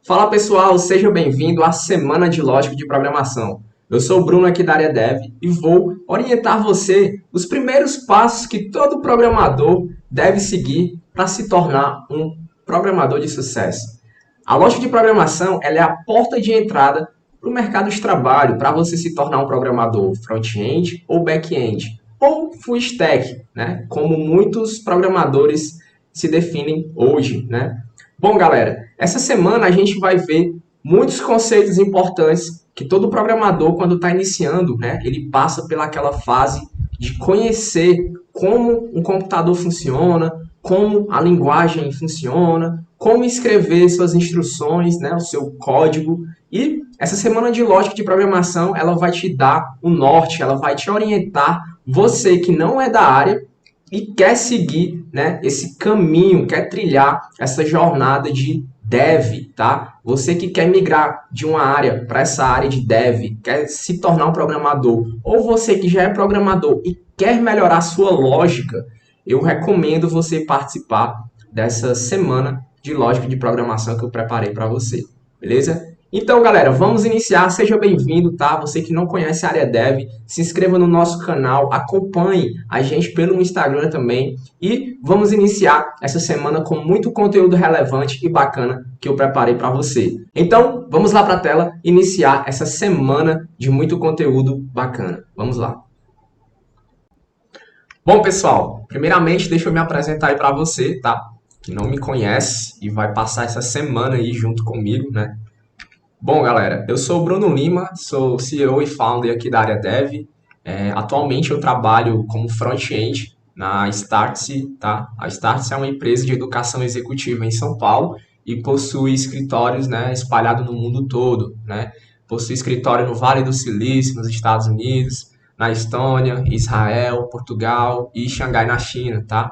Fala pessoal, seja bem-vindo à Semana de Lógica de Programação. Eu sou o Bruno aqui da área Dev e vou orientar você os primeiros passos que todo programador deve seguir para se tornar um programador de sucesso. A lógica de programação ela é a porta de entrada para o mercado de trabalho, para você se tornar um programador front-end ou back-end, ou full stack, né? Como muitos programadores se definem hoje, né? Bom, galera, essa semana a gente vai ver muitos conceitos importantes que todo programador, quando está iniciando, né, ele passa pelaquela fase de conhecer como um computador funciona, como a linguagem funciona, como escrever suas instruções, né, o seu código. E essa semana de lógica de programação, ela vai te dar o norte, ela vai te orientar, você que não é da área, e quer seguir, né, esse caminho, quer trilhar essa jornada de dev, tá? Você que quer migrar de uma área para essa área de dev, quer se tornar um programador, ou você que já é programador e quer melhorar sua lógica, eu recomendo você participar dessa semana de lógica de programação que eu preparei para você, beleza? Então, galera, vamos iniciar. Seja bem-vindo, tá? Você que não conhece a área Dev, se inscreva no nosso canal, acompanhe a gente pelo Instagram também e vamos iniciar essa semana com muito conteúdo relevante e bacana que eu preparei para você. Então, vamos lá para a tela iniciar essa semana de muito conteúdo bacana. Vamos lá. Bom, pessoal, primeiramente deixa eu me apresentar aí para você, tá? Que não me conhece e vai passar essa semana aí junto comigo, né? Bom, galera, eu sou o Bruno Lima, sou CEO e founder aqui da área Dev. Atualmente eu trabalho como front-end na Startse, tá? A Startse é uma empresa de educação executiva em São Paulo e possui escritórios, né, espalhados no mundo todo, né? Possui escritório no Vale do Silício, nos Estados Unidos, na Estônia, Israel, Portugal e Xangai, na China, tá?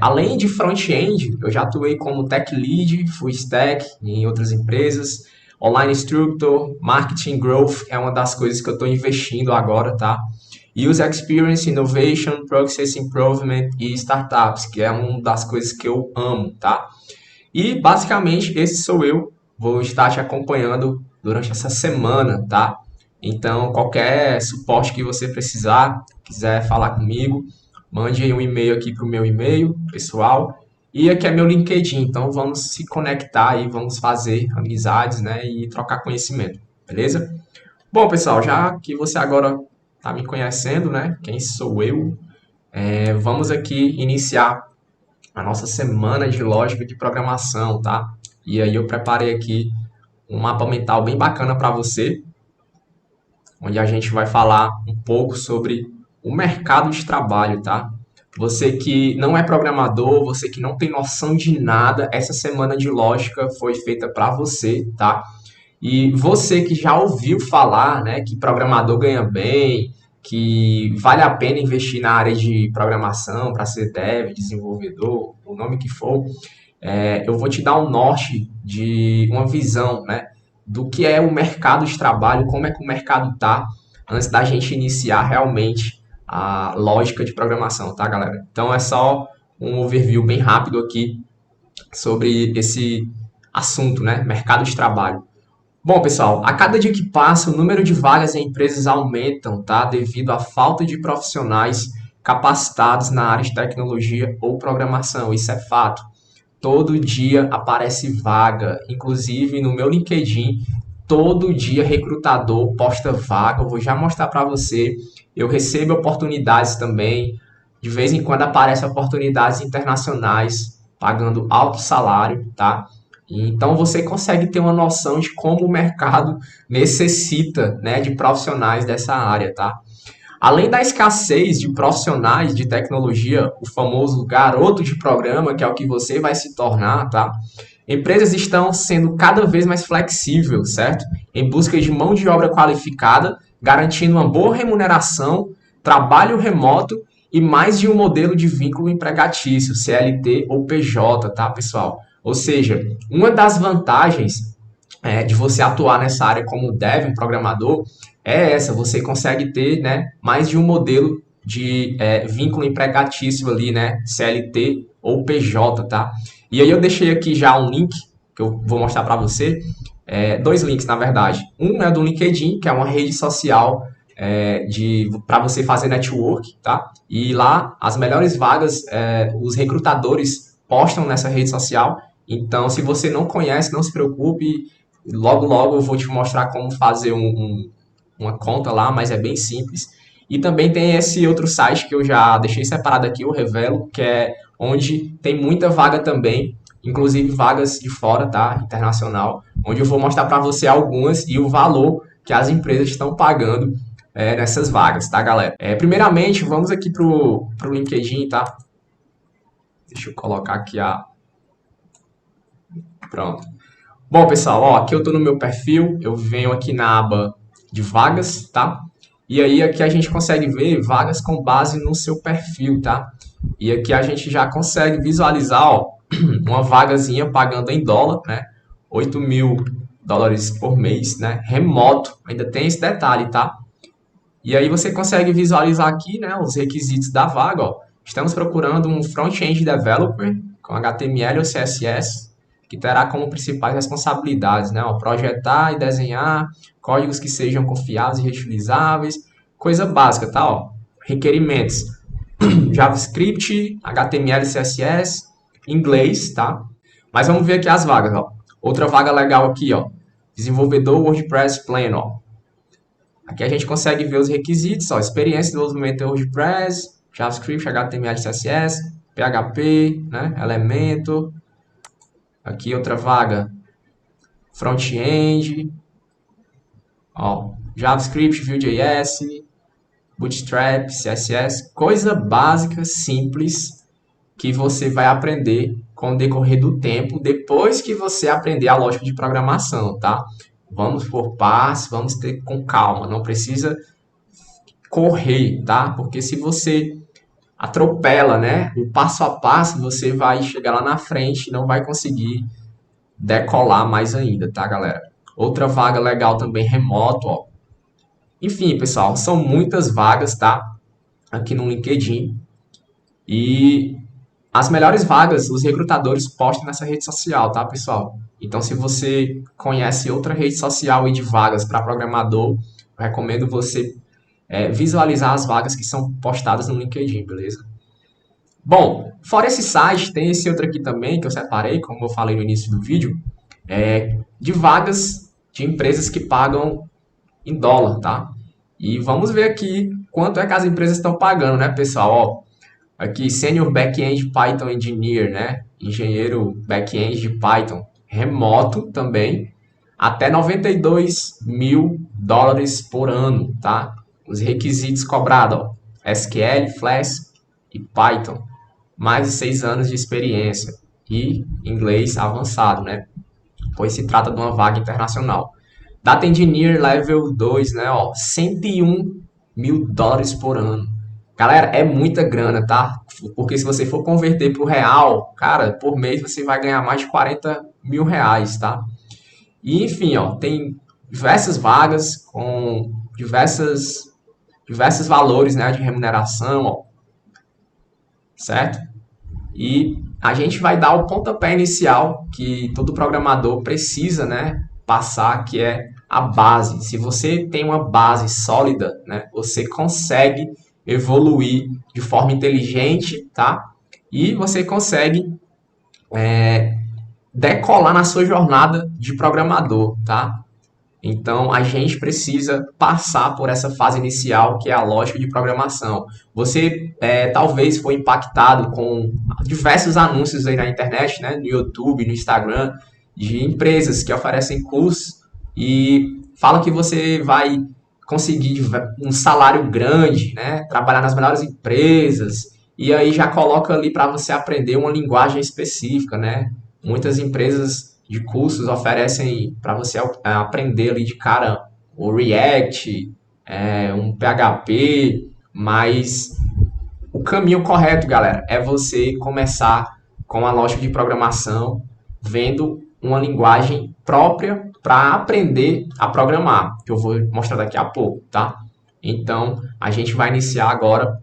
Além de front-end, eu já atuei como tech lead, full stack em outras empresas, online instructor, marketing growth é uma das coisas que eu estou investindo agora, tá? User experience, innovation, process improvement e startups, que é uma das coisas que eu amo, tá? E basicamente esse sou eu, vou estar te acompanhando durante essa semana, tá? Então qualquer suporte que você precisar, quiser falar comigo, mande aí um e-mail aqui para o meu e-mail pessoal. E aqui é meu LinkedIn, então vamos se conectar e vamos fazer amizades, né, e trocar conhecimento, beleza? Bom, pessoal, já que você agora está me conhecendo, né, quem sou eu, vamos aqui iniciar a nossa semana de lógica de programação, tá? E aí eu preparei aqui um mapa mental bem bacana para você, onde a gente vai falar um pouco sobre o mercado de trabalho, tá? Você que não é programador, você que não tem noção de nada, essa semana de lógica foi feita para você, tá? E você que já ouviu falar, né, que programador ganha bem, que vale a pena investir na área de programação para ser dev, desenvolvedor, o nome que for, eu vou te dar um norte de uma visão, né, do que é o mercado de trabalho, como é que o mercado tá, antes da gente iniciar realmente a lógica de programação, tá, galera? Então é só um overview bem rápido aqui sobre esse assunto, né? Mercado de trabalho. Bom, pessoal, a cada dia que passa, o número de vagas em empresas aumentam, tá? Devido à falta de profissionais capacitados na área de tecnologia ou programação. Isso é fato. Todo dia aparece vaga, inclusive no meu LinkedIn, todo dia recrutador posta vaga. Eu vou já mostrar para você. Eu recebo oportunidades também. De vez em quando aparecem oportunidades internacionais pagando alto salário, tá? Então você consegue ter uma noção de como o mercado necessita, né, de profissionais dessa área, tá? Além da escassez de profissionais de tecnologia, o famoso garoto de programa, que é o que você vai se tornar, tá? Empresas estão sendo cada vez mais flexíveis, certo? Em busca de mão de obra qualificada, garantindo uma boa remuneração, trabalho remoto e mais de um modelo de vínculo empregatício, CLT ou PJ, tá, pessoal? Ou seja, uma das vantagens de você atuar nessa área como dev, um programador, é essa, você consegue ter, né, mais de um modelo de vínculo empregatício ali, né, CLT ou PJ, tá? E aí eu deixei aqui já um link que eu vou mostrar para você, dois links, na verdade. Um é do LinkedIn, que é uma rede social para você fazer network, tá? E lá, as melhores vagas, os recrutadores postam nessa rede social. Então, se você não conhece, não se preocupe. Logo, logo eu vou te mostrar como fazer uma conta lá, mas é bem simples. E também tem esse outro site que eu já deixei separado aqui, o Revelo, que é onde tem muita vaga também, inclusive vagas de fora, tá? Internacional, onde eu vou mostrar para você algumas e o valor que as empresas estão pagando nessas vagas, tá, galera? Primeiramente, vamos aqui pro LinkedIn, tá? Deixa eu colocar aqui Pronto. Bom, pessoal, ó, aqui eu estou no meu perfil, eu venho aqui na aba de vagas, tá? E aí aqui a gente consegue ver vagas com base no seu perfil, tá? E aqui a gente já consegue visualizar, ó, uma vagazinha pagando em dólar, né? 8.000 dólares por mês, né? Remoto, ainda tem esse detalhe, tá? E aí você consegue visualizar aqui, né, os requisitos da vaga, ó. Estamos procurando um front-end developer com HTML ou CSS, que terá como principais responsabilidades, né, ó, projetar e desenhar códigos que sejam confiáveis e reutilizáveis, coisa básica, tá, ó. Requerimentos: JavaScript, HTML, CSS, inglês, tá? Mas vamos ver aqui as vagas, ó. Outra vaga legal aqui, ó. Desenvolvedor WordPress Pleno, ó. Aqui a gente consegue ver os requisitos, ó, experiência de desenvolvimento em WordPress, JavaScript, HTML, CSS, PHP, né, Elemento. Aqui outra vaga, front-end, ó, JavaScript, Vue.js, Bootstrap, CSS, coisa básica, simples, que você vai aprender com o decorrer do tempo, depois que você aprender a lógica de programação, tá? Vamos por partes, vamos ter com calma, não precisa correr, tá? Porque se você atropela, né, o passo a passo, você vai chegar lá na frente e não vai conseguir decolar mais ainda, tá, galera? Outra vaga legal também, remoto, ó. Enfim, pessoal, são muitas vagas, tá? Aqui no LinkedIn. E as melhores vagas, os recrutadores postam nessa rede social, tá, pessoal? Então, se você conhece outra rede social aí de vagas para programador, eu recomendo você visualizar as vagas que são postadas no LinkedIn, beleza? Bom, fora esse site, tem esse outro aqui também que eu separei, como eu falei no início do vídeo, de vagas de empresas que pagam em dólar, tá? E vamos ver aqui quanto é que as empresas estão pagando, né, pessoal? Ó, aqui, Senior Backend Python Engineer, né? Engenheiro Backend de Python, remoto também, até 92.000 dólares por ano, tá? Os requisitos cobrados, ó, SQL, Flask e Python, mais de 6 anos de experiência e inglês avançado, né? Pois se trata de uma vaga internacional. Data Engineer Level 2, né? Ó, 101.000 dólares por ano. Galera, é muita grana, tá? Porque se você for converter para o real, cara, por mês você vai ganhar mais de 40 mil reais, tá? E enfim, ó, tem diversas vagas com diversos valores, né, de remuneração, ó, certo? E a gente vai dar o pontapé inicial que todo programador precisa, né, passar, que é a base. Se você tem uma base sólida, né, você consegue evoluir de forma inteligente, tá? E você consegue decolar na sua jornada de programador, tá? Então, a gente precisa passar por essa fase inicial, que é a lógica de programação. Você talvez foi impactado com diversos anúncios aí na internet, né? No YouTube, no Instagram, de empresas que oferecem cursos e falam que você vai conseguir um salário grande, né? Trabalhar nas melhores empresas, e aí já coloca ali para você aprender uma linguagem específica, né? Muitas empresas de cursos oferecem para você aprender ali de cara o React, um PHP, mas o caminho correto, galera, é você começar com a lógica de programação, vendo uma linguagem própria para aprender a programar, que eu vou mostrar daqui a pouco, tá? Então, a gente vai iniciar agora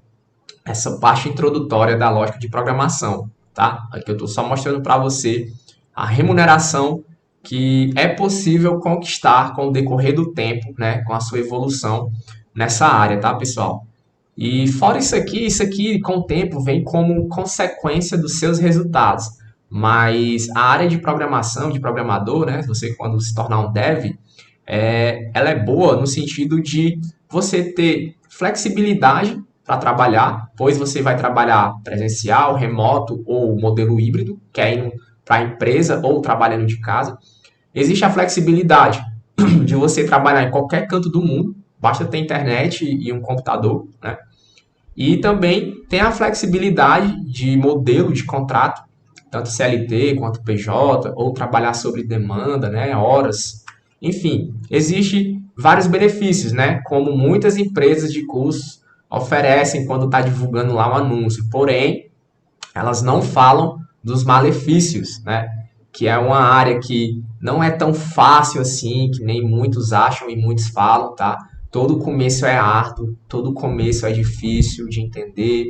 essa parte introdutória da lógica de programação, tá? Aqui eu estou só mostrando para você a remuneração que é possível conquistar com o decorrer do tempo, né, com a sua evolução nessa área, tá, pessoal? E fora isso aqui com o tempo vem como consequência dos seus resultados. Mas a área de programação, de programador, né, você quando se tornar um dev, ela é boa no sentido de você ter flexibilidade para trabalhar, pois você vai trabalhar presencial, remoto ou modelo híbrido, que é indo para a empresa ou trabalhando de casa. Existe a flexibilidade de você trabalhar em qualquer canto do mundo, basta ter internet e um computador, né? E também tem a flexibilidade de modelo de contrato, tanto CLT quanto PJ, ou trabalhar sobre demanda, né, horas. Enfim, existe vários benefícios, né, como muitas empresas de cursos oferecem quando está divulgando lá o anúncio. Porém, elas não falam dos malefícios, né? Que é uma área que não é tão fácil assim, que nem muitos acham e muitos falam, tá? Todo começo é árduo, todo começo é difícil de entender.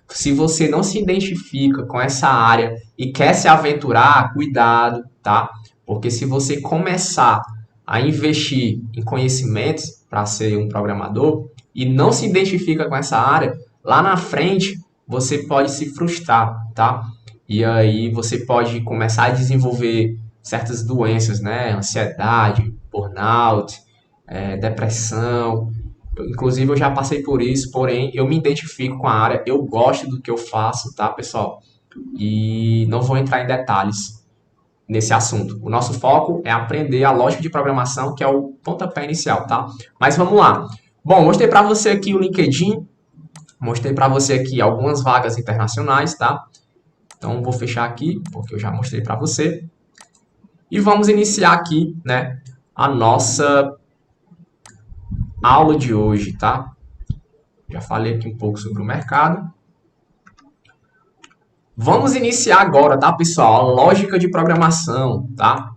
Se você não se identifica com essa área e quer se aventurar, cuidado, tá? Porque se você começar a investir em conhecimentos para ser um programador e não se identifica com essa área, lá na frente você pode se frustrar, tá? E aí você pode começar a desenvolver certas doenças, né? Ansiedade, burnout, depressão. Inclusive eu já passei por isso, porém eu me identifico com a área, eu gosto do que eu faço, tá, pessoal? E não vou entrar em detalhes nesse assunto. O nosso foco é aprender a lógica de programação, que é o pontapé inicial, tá? Mas vamos lá. Bom, mostrei para você aqui o LinkedIn, mostrei para você aqui algumas vagas internacionais, tá? Então vou fechar aqui, porque eu já mostrei para você. E vamos iniciar aqui, né, a nossa aula de hoje, tá? Já falei aqui um pouco sobre o mercado. Vamos iniciar agora, tá, pessoal? A lógica de programação, tá?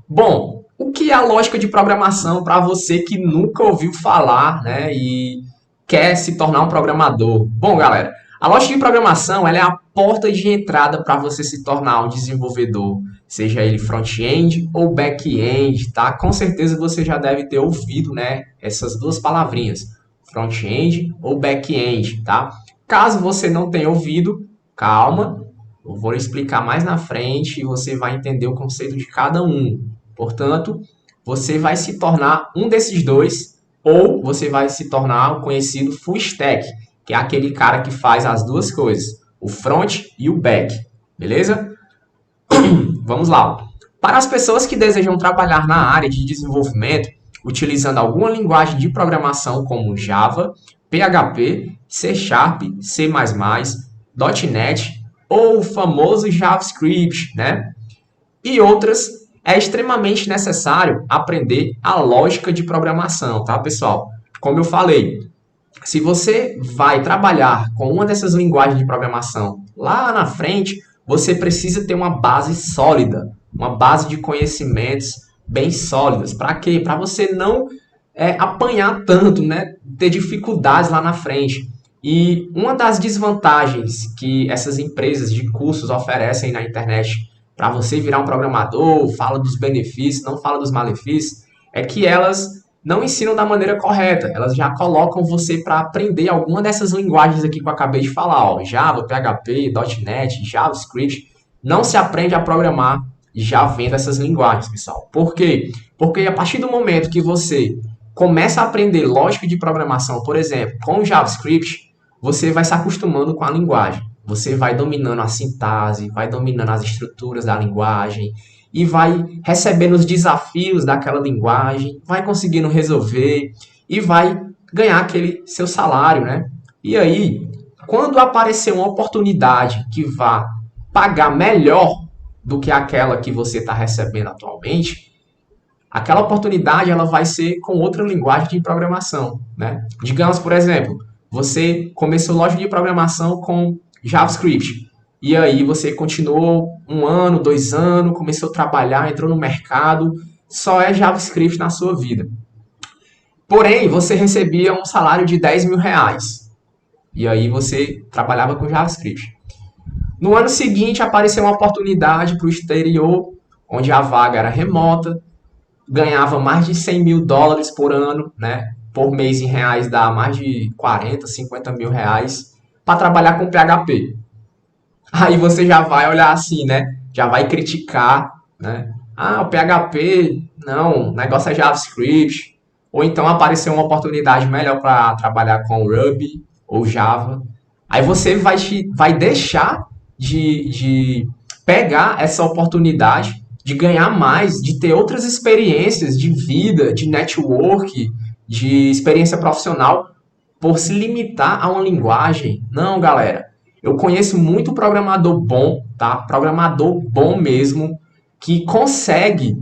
Bom, o que é a lógica de programação para você que nunca ouviu falar, né, e quer se tornar um programador? Bom, galera, a lógica de programação ela é a porta de entrada para você se tornar um desenvolvedor, seja ele front-end ou back-end, tá? Com certeza você já deve ter ouvido, né, essas duas palavrinhas, front-end ou back-end, tá? Caso você não tenha ouvido, calma, eu vou explicar mais na frente e você vai entender o conceito de cada um. Portanto, você vai se tornar um desses dois ou você vai se tornar o conhecido full stack, que é aquele cara que faz as duas coisas, o front e o back, beleza? Vamos lá. Para as pessoas que desejam trabalhar na área de desenvolvimento, utilizando alguma linguagem de programação como Java, PHP, C Sharp, C++, .NET ou o famoso JavaScript, né? E outras, é extremamente necessário aprender a lógica de programação, tá, pessoal? Como eu falei, se você vai trabalhar com uma dessas linguagens de programação lá na frente, você precisa ter uma base sólida, uma base de conhecimentos bem sólidas. Para quê? Para você não apanhar tanto, né? Ter dificuldades lá na frente. E uma das desvantagens que essas empresas de cursos oferecem na internet para você virar um programador, fala dos benefícios, não fala dos malefícios, é que elas não ensinam da maneira correta. Elas já colocam você para aprender alguma dessas linguagens aqui que eu acabei de falar, ó, Java, PHP, .NET, JavaScript. Não se aprende a programar já vendo essas linguagens, pessoal. Por quê? Porque a partir do momento que você começa a aprender lógica de programação, por exemplo, com o JavaScript, você vai se acostumando com a linguagem. Você vai dominando a sintaxe, vai dominando as estruturas da linguagem e vai recebendo os desafios daquela linguagem, vai conseguindo resolver e vai ganhar aquele seu salário, né? E aí, quando aparecer uma oportunidade que vá pagar melhor do que aquela que você está recebendo atualmente, aquela oportunidade ela vai ser com outra linguagem de programação, né? Digamos, por exemplo, você começou lógica de programação com JavaScript. E aí você continuou 1 ano, 2 anos, começou a trabalhar, entrou no mercado, só é JavaScript na sua vida. Porém, você recebia um salário de 10 mil reais. E aí você trabalhava com JavaScript. No ano seguinte, apareceu uma oportunidade para o exterior, onde a vaga era remota, ganhava mais de 100 mil dólares por ano, né? Por mês em reais dá mais de 40, 50 mil reais para trabalhar com PHP. Aí você já vai olhar assim, né? Já vai criticar, né? Ah, o PHP, não, o negócio é JavaScript. Ou então apareceu uma oportunidade melhor para trabalhar com Ruby ou Java. Aí você vai deixar de pegar essa oportunidade de ganhar mais, de ter outras experiências de vida, de network, de experiência profissional, por se limitar a uma linguagem. Não, galera. Eu conheço muito programador bom, tá? Programador bom mesmo, que consegue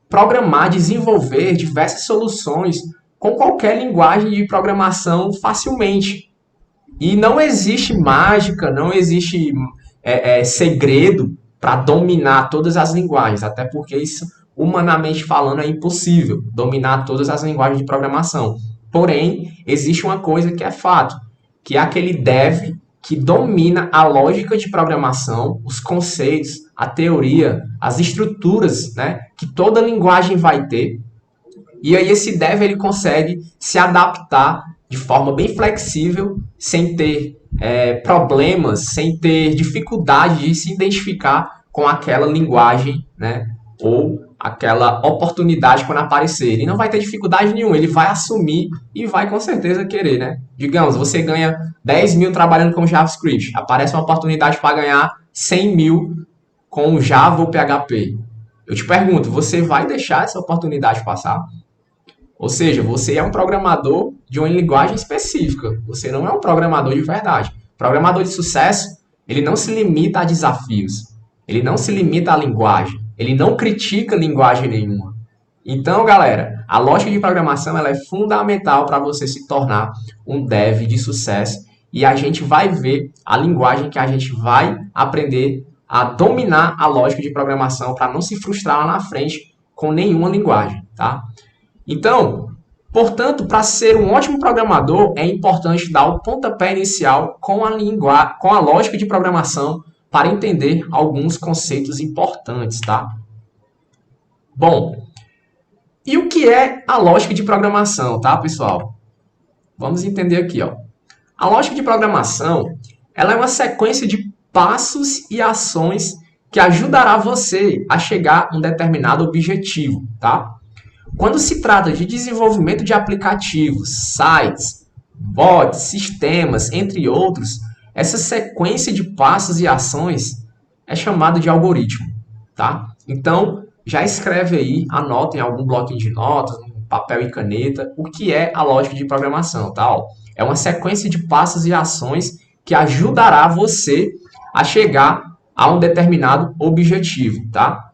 programar, desenvolver diversas soluções com qualquer linguagem de programação facilmente. E não existe mágica, não existe segredo para dominar todas as linguagens, até porque isso, humanamente falando, é impossível dominar todas as linguagens de programação. Porém, existe uma coisa que é fato, que é aquele dev que domina a lógica de programação, os conceitos, a teoria, as estruturas, né, que toda linguagem vai ter. E aí esse dev ele consegue se adaptar de forma bem flexível, sem ter problemas, sem ter dificuldade de se identificar com aquela linguagem, né? Ou aquela oportunidade quando aparecer. Ele não vai ter dificuldade nenhuma, ele vai assumir e vai com certeza querer, né? Digamos, você ganha 10 mil trabalhando com JavaScript, aparece uma oportunidade para ganhar 100 mil com Java ou PHP. Eu te pergunto, você vai deixar essa oportunidade passar? Ou seja, você é um programador de uma linguagem específica. Você não é um programador de verdade. Programador de sucesso, ele não se limita a desafios. Ele não se limita à linguagem. Ele não critica linguagem nenhuma. Então, galera, a lógica de programação ela é fundamental para você se tornar um dev de sucesso. E a gente vai ver a linguagem que a gente vai aprender a dominar a lógica de programação para não se frustrar lá na frente com nenhuma linguagem, tá? Então, portanto, para ser um ótimo programador, é importante dar o pontapé inicial com a lógica de programação para entender alguns conceitos importantes, tá? Bom, e o que é a lógica de programação, tá, pessoal? Vamos entender aqui, ó. A lógica de programação, ela é uma sequência de passos e ações que ajudará você a chegar a um determinado objetivo, tá? Quando se trata de desenvolvimento de aplicativos, sites, bots, sistemas, entre outros, essa sequência de passos e ações é chamada de algoritmo, tá? Então, já escreve aí, anota em algum bloquinho de notas, papel e caneta, o que é a lógica de programação, tá? Ó, é uma sequência de passos e ações que ajudará você a chegar a um determinado objetivo, tá?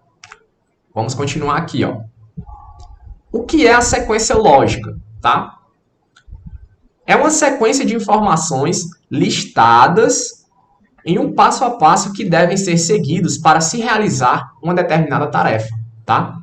Vamos continuar aqui, ó. O que é a sequência lógica, tá? É uma sequência de informações listadas em um passo a passo que devem ser seguidos para se realizar uma determinada tarefa, tá?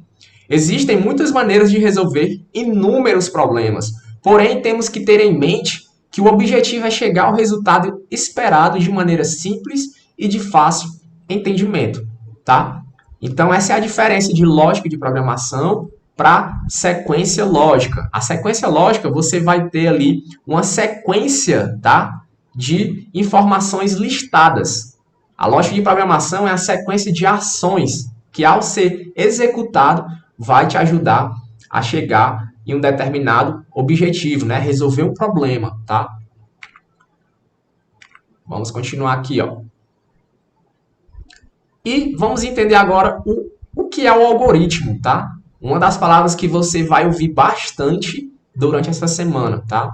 Existem muitas maneiras de resolver inúmeros problemas, porém temos que ter em mente que o objetivo é chegar ao resultado esperado de maneira simples e de fácil entendimento, tá? Então essa é a diferença de lógica de programação para sequência lógica. A sequência lógica, você vai ter ali uma sequência, tá, de informações listadas. A lógica de programação é a sequência de ações que, ao ser executado, vai te ajudar a chegar em um determinado objetivo, né? Resolver um problema, tá? Vamos continuar aqui, ó. E vamos entender agora o que é o algoritmo, tá? Uma das palavras que você vai ouvir bastante durante essa semana, tá?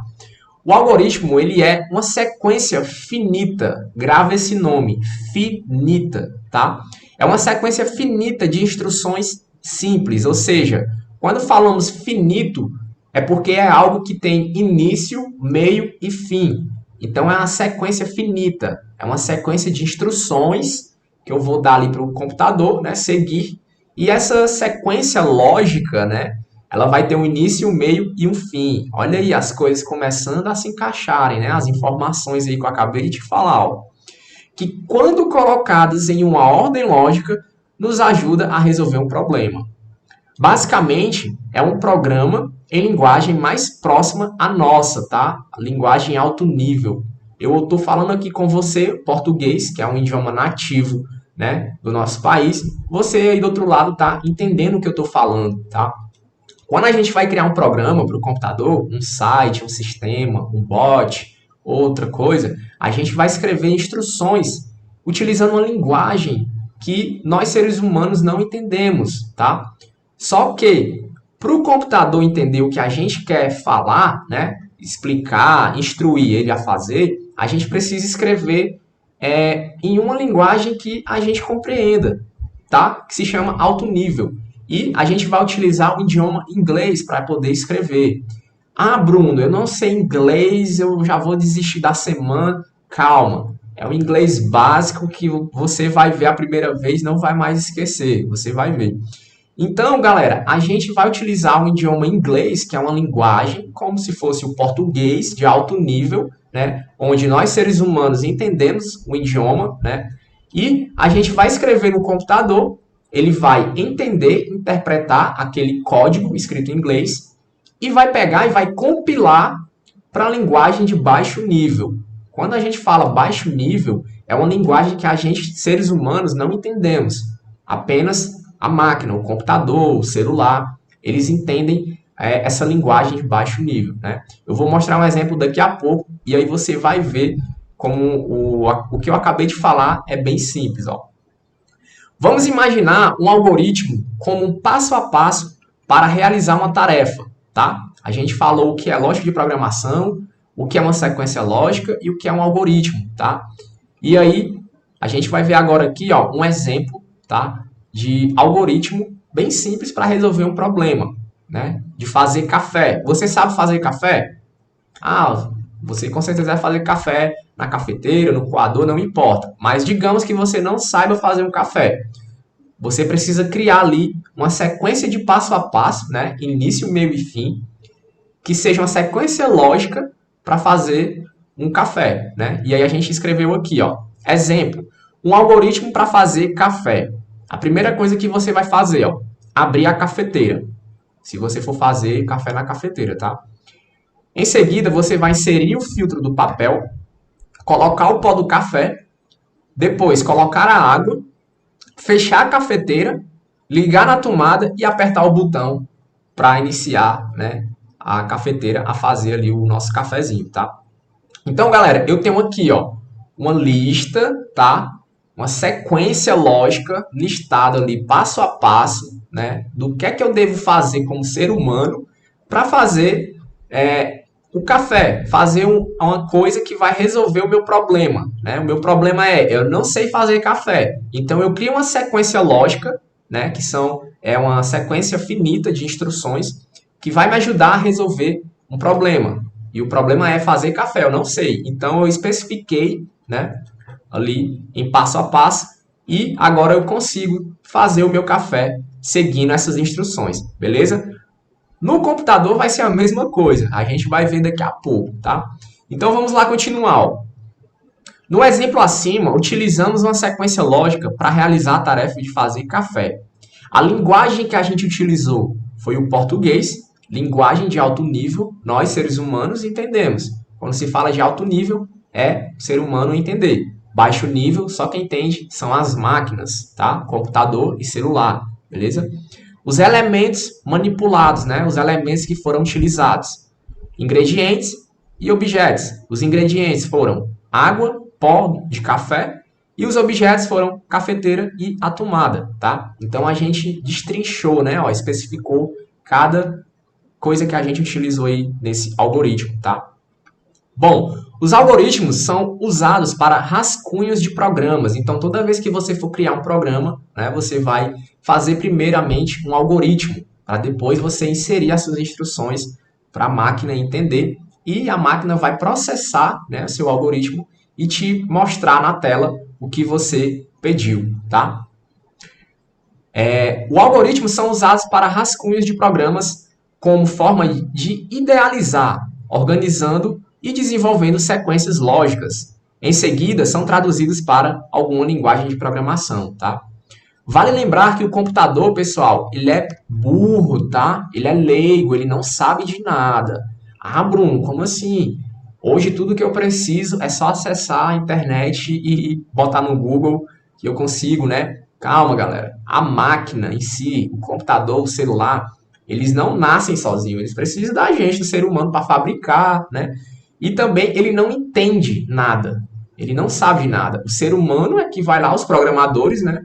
O algoritmo, ele é uma sequência finita. Grava esse nome, finita, tá? É uma sequência finita de instruções simples, ou seja, quando falamos finito, é porque é algo que tem início, meio e fim. Então é uma sequência finita, é uma sequência de instruções que eu vou dar ali para o computador, né, seguir. E essa sequência lógica, né, ela vai ter um início, um meio e um fim. Olha aí as coisas começando a se encaixarem, né, as informações aí que eu acabei de te falar, ó. que, quando colocadas em uma ordem lógica, nos ajuda a resolver um problema. Basicamente, é um programa em linguagem mais próxima à nossa, tá? A linguagem alto nível. Eu estou falando aqui com você português, que é um idioma nativo, né, do nosso país. Você aí do outro lado tá entendendo o que eu estou falando, tá? Quando a gente vai criar um programa para o computador, um site, um sistema, um bot, outra coisa, a gente vai escrever instruções utilizando uma linguagem que nós seres humanos não entendemos, tá? Só que para o computador entender o que a gente quer falar, né, explicar, instruir ele a fazer, a gente precisa escrever em uma linguagem que a gente compreenda, tá? Que se chama alto nível. E a gente vai utilizar o idioma inglês para poder escrever. Ah, Bruno, eu não sei inglês, eu já vou desistir da semana. Calma, é o inglês básico que você vai ver a primeira vez, não vai mais esquecer, você vai ver. Então, galera, a gente vai utilizar o idioma inglês, que é uma linguagem como se fosse o português de alto nível, né? Onde nós seres humanos entendemos o idioma, né? E a gente vai escrever no computador, ele vai entender, interpretar aquele código escrito em inglês e vai pegar e vai compilar para a linguagem de baixo nível. Quando a gente fala baixo nível, é uma linguagem que a gente, seres humanos, não entendemos. Apenas a máquina, o computador, o celular, eles entendem essa linguagem de baixo nível, né? Eu vou mostrar um exemplo daqui a pouco e aí você vai ver como o que eu acabei de falar é bem simples, ó. Vamos imaginar um algoritmo como um passo a passo para realizar uma tarefa, tá? A gente falou o que é lógica de programação, o que é uma sequência lógica e o que é um algoritmo, tá? E aí, a gente vai ver agora aqui, ó, um exemplo, tá? De algoritmo bem simples para resolver um problema, né? De fazer café. Você sabe fazer café? Ah, você com certeza vai fazer café na cafeteira, no coador, não importa. Mas digamos que você não saiba fazer um café. Você precisa criar ali uma sequência de passo a passo, né? Início, meio e fim, que seja uma sequência lógica para fazer um café, né? E aí a gente escreveu aqui, ó, exemplo, um algoritmo para fazer café. A primeira coisa que você vai fazer, ó, abrir a cafeteira. Se você for fazer café na cafeteira, tá? Em seguida, você vai inserir o filtro do papel, colocar o pó do café, depois colocar a água, fechar a cafeteira, ligar na tomada e apertar o botão para iniciar, né, a cafeteira a fazer ali o nosso cafezinho, tá? Então, galera, eu tenho aqui, ó, uma lista, tá? Uma sequência lógica listada ali passo a passo, né, do que é que eu devo fazer como ser humano para fazer o café, fazer uma coisa que vai resolver o meu problema, né? O meu problema eu não sei fazer café, então eu crio uma sequência lógica, né, que é uma sequência finita de instruções que vai me ajudar a resolver um problema. E o problema é fazer café, eu não sei. Então eu especifiquei, né, ali em passo a passo e agora eu consigo fazer o meu café seguindo essas instruções, beleza? No computador vai ser a mesma coisa, a gente vai ver daqui a pouco, tá? Então vamos lá continuar, ó. No exemplo acima, utilizamos uma sequência lógica para realizar a tarefa de fazer café. A linguagem que a gente utilizou foi o português, linguagem de alto nível, nós seres humanos entendemos. Quando se fala de alto nível, é ser humano entender. Baixo nível, só quem entende são as máquinas, tá? Computador e celular, beleza? Os elementos manipulados, né? Os elementos que foram utilizados. Ingredientes e objetos. Os ingredientes foram água, pó de café e os objetos foram cafeteira e a tomada, tá? Então a gente destrinchou, né? Ó, especificou cada coisa que a gente utilizou aí nesse algoritmo, tá? Bom, os algoritmos são usados para rascunhos de programas. Então, toda vez que você for criar um programa, né, você vai fazer primeiramente um algoritmo, para depois você inserir as suas instruções para a máquina entender e a máquina vai processar, né, seu algoritmo e te mostrar na tela o que você pediu, tá? Os algoritmos são usados para rascunhos de programas como forma de idealizar, organizando e desenvolvendo sequências lógicas. Em seguida, são traduzidos para alguma linguagem de programação, tá? Vale lembrar que o computador, pessoal, ele é burro, tá? Ele é leigo, ele não sabe de nada. Ah, Bruno, como assim? Hoje tudo que eu preciso é só acessar a internet e botar no Google que eu consigo, né? Calma, galera. A máquina em si, o computador, o celular, eles não nascem sozinhos. Eles precisam da gente, do ser humano, para fabricar, né? E também ele não entende nada. Ele não sabe de nada. O ser humano é que vai lá, os programadores, né?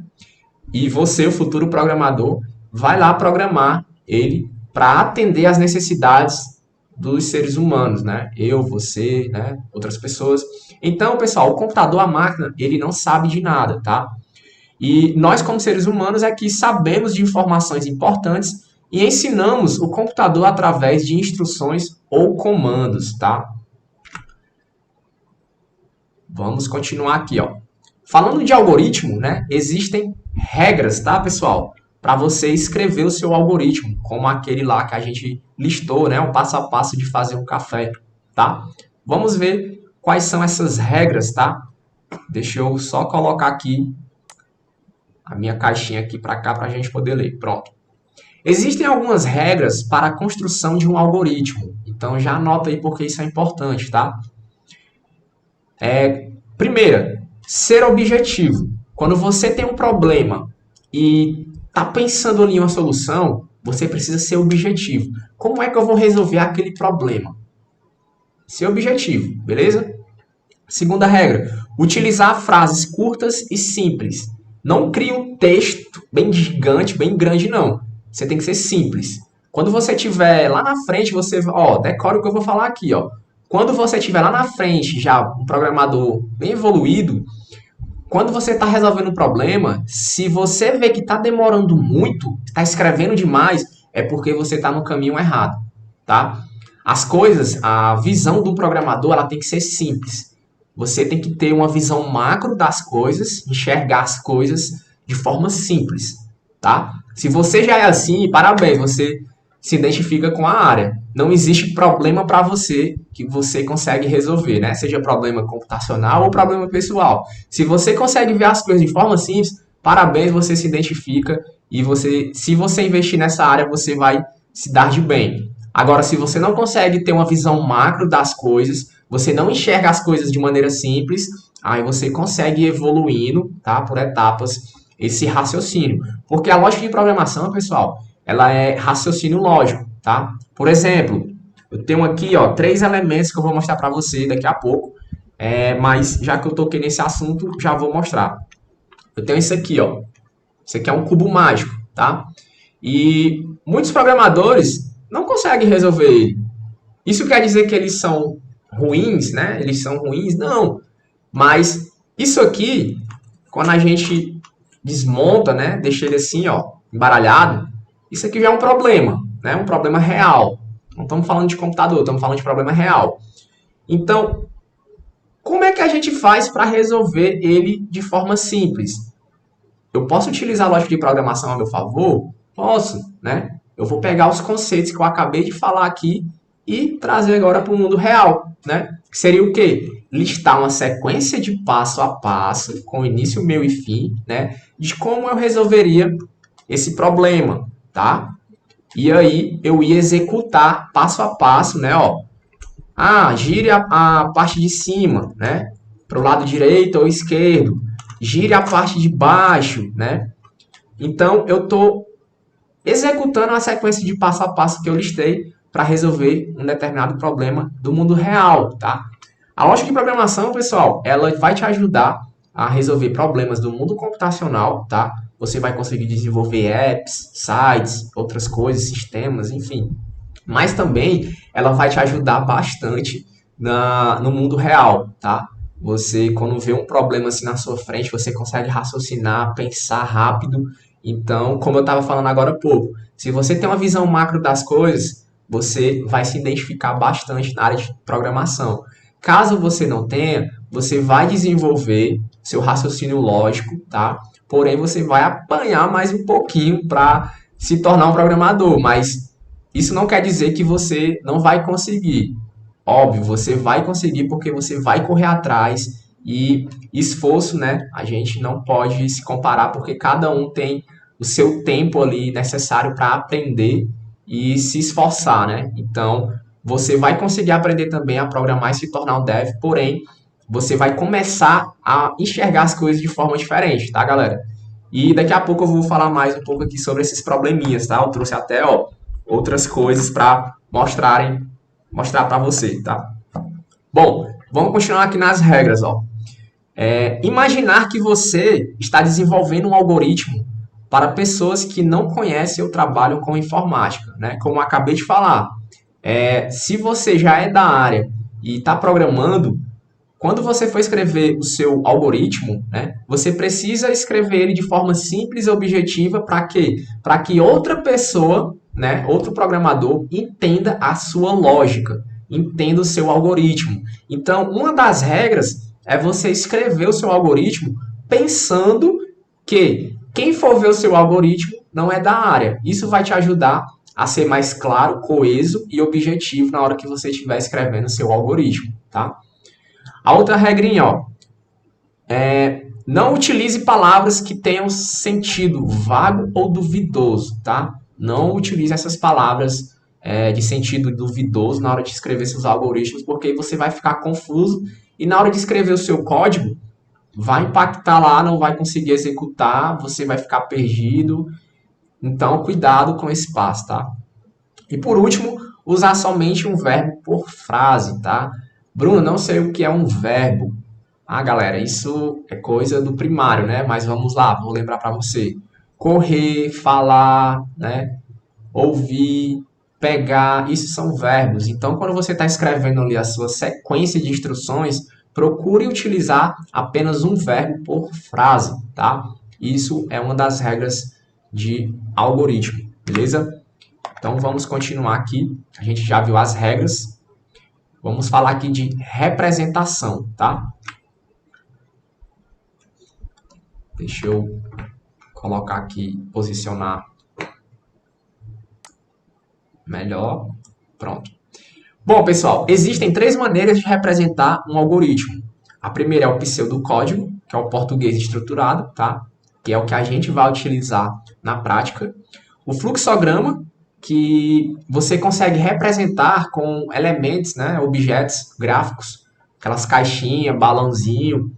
E você, o futuro programador, vai lá programar ele para atender às necessidades dos seres humanos, né? Eu, você, né? Outras pessoas. Então, pessoal, o computador, a máquina, ele não sabe de nada, tá? E nós, como seres humanos, é que sabemos de informações importantes e ensinamos o computador através de instruções ou comandos, tá? Vamos continuar aqui, ó. Falando de algoritmo, né? Existem regras, tá, pessoal? Para você escrever o seu algoritmo, como aquele lá que a gente listou, né? O passo a passo de fazer um café, tá? Vamos ver quais são essas regras, tá? Deixa eu só colocar aqui a minha caixinha aqui para cá para a gente poder ler. Pronto. Existem algumas regras para a construção de um algoritmo. Então já anota aí porque isso é importante, tá? Primeira, ser objetivo. Quando você tem um problema e está pensando ali em uma solução, você precisa ser objetivo. Como é que eu vou resolver aquele problema? Ser objetivo, beleza? Segunda regra, utilizar frases curtas e simples. Não crie um texto bem gigante, bem grande, não. Você tem que ser simples. Quando você estiver lá na frente, você, decora o que eu vou falar aqui, ó. Quando você estiver lá na frente, já um programador bem evoluído, quando você está resolvendo um problema, se você vê que está demorando muito, está escrevendo demais, é porque você está no caminho errado, tá? As coisas, a visão do programador, ela tem que ser simples. Você tem que ter uma visão macro das coisas, enxergar as coisas de forma simples, tá? Se você já é assim, parabéns, você se identifica com a área. Não existe problema para você que você consegue resolver, né? Seja problema computacional ou problema pessoal. Se você consegue ver as coisas de forma simples, parabéns, você se identifica e você, se você investir nessa área, você vai se dar de bem. Agora, se você não consegue ter uma visão macro das coisas, você não enxerga as coisas de maneira simples, aí você consegue ir evoluindo, tá? Por etapas, esse raciocínio. Porque a lógica de programação, pessoal, ela é raciocínio lógico, tá? Por exemplo, eu tenho aqui, ó, 3 elementos que eu vou mostrar para você daqui a pouco, mas já que eu toquei nesse assunto, já vou mostrar. Eu tenho isso aqui, ó. Isso aqui é um cubo mágico, tá? E muitos programadores não conseguem resolver ele. Isso quer dizer que eles são ruins, né? Eles são ruins? Não. Mas isso aqui, quando a gente desmonta, né? Deixa ele assim, ó, embaralhado, isso aqui já é um problema, né? Um problema real. Não estamos falando de computador, estamos falando de problema real. Então, como é que a gente faz para resolver ele de forma simples? Eu posso utilizar a lógica de programação a meu favor? Posso, né? Eu vou pegar os conceitos que eu acabei de falar aqui e trazer agora para o mundo real, né? Que seria o quê? Listar uma sequência de passo a passo, com início, meio e fim, né? De como eu resolveria esse problema, tá? E aí eu ia executar passo a passo, né? Ó, gire a parte de cima, né? Para o lado direito ou esquerdo. Gire a parte de baixo, né? Então eu estou executando a sequência de passo a passo que eu listei para resolver um determinado problema do mundo real, tá? A lógica de programação, pessoal, ela vai te ajudar a resolver problemas do mundo computacional, tá? Você vai conseguir desenvolver apps, sites, outras coisas, sistemas, enfim. Mas também ela vai te ajudar bastante no mundo real, tá? Você, quando vê um problema assim na sua frente, você consegue raciocinar, pensar rápido. Então, como eu estava falando agora há pouco, se você tem uma visão macro das coisas, você vai se identificar bastante na área de programação. Caso você não tenha, você vai desenvolver seu raciocínio lógico, tá? Porém, você vai apanhar mais um pouquinho para se tornar um programador, mas isso não quer dizer que você não vai conseguir. Óbvio, você vai conseguir porque você vai correr atrás e esforço, né? A gente não pode se comparar porque cada um tem o seu tempo ali necessário para aprender e se esforçar, né? Então, você vai conseguir aprender também a programar e se tornar um dev, porém, você vai começar a enxergar as coisas de forma diferente, tá, galera? E daqui a pouco eu vou falar mais um pouco aqui sobre esses probleminhas, tá? Eu trouxe até, ó, outras coisas para mostrar para você, tá? Bom, vamos continuar aqui nas regras, ó. Imaginar que você está desenvolvendo um algoritmo para pessoas que não conhecem ou trabalham com informática, né? Como eu acabei de falar, se você já é da área e está programando, quando você for escrever o seu algoritmo, né, você precisa escrever ele de forma simples e objetiva para quê? Para que outra pessoa, né, outro programador, entenda a sua lógica, entenda o seu algoritmo. Então, uma das regras é você escrever o seu algoritmo pensando que quem for ver o seu algoritmo não é da área. Isso vai te ajudar a ser mais claro, coeso e objetivo na hora que você estiver escrevendo o seu algoritmo, tá? A outra regrinha, ó, não utilize palavras que tenham sentido vago ou duvidoso, tá? Não utilize essas palavras de sentido duvidoso na hora de escrever seus algoritmos, porque aí você vai ficar confuso e na hora de escrever o seu código, vai impactar lá, não vai conseguir executar, você vai ficar perdido. Então, cuidado com esse passo, tá? E por último, usar somente um verbo por frase, tá? Bruno, não sei o que é um verbo. Ah, galera, isso é coisa do primário, né? Mas vamos lá, vou lembrar para você. Correr, falar, né? Ouvir, pegar, isso são verbos. Então, quando você está escrevendo ali a sua sequência de instruções, procure utilizar apenas um verbo por frase, tá? Isso é uma das regras de algoritmo, beleza? Então, vamos continuar aqui. A gente já viu as regras. Vamos falar aqui de representação, tá? Deixa eu colocar aqui, posicionar melhor. Pronto. Bom, pessoal, existem três maneiras de representar um algoritmo. A primeira é o pseudocódigo, que é o português estruturado, tá? Que é o que a gente vai utilizar na prática. O fluxograma, que você consegue representar com elementos, né, objetos gráficos, aquelas caixinhas, balãozinho,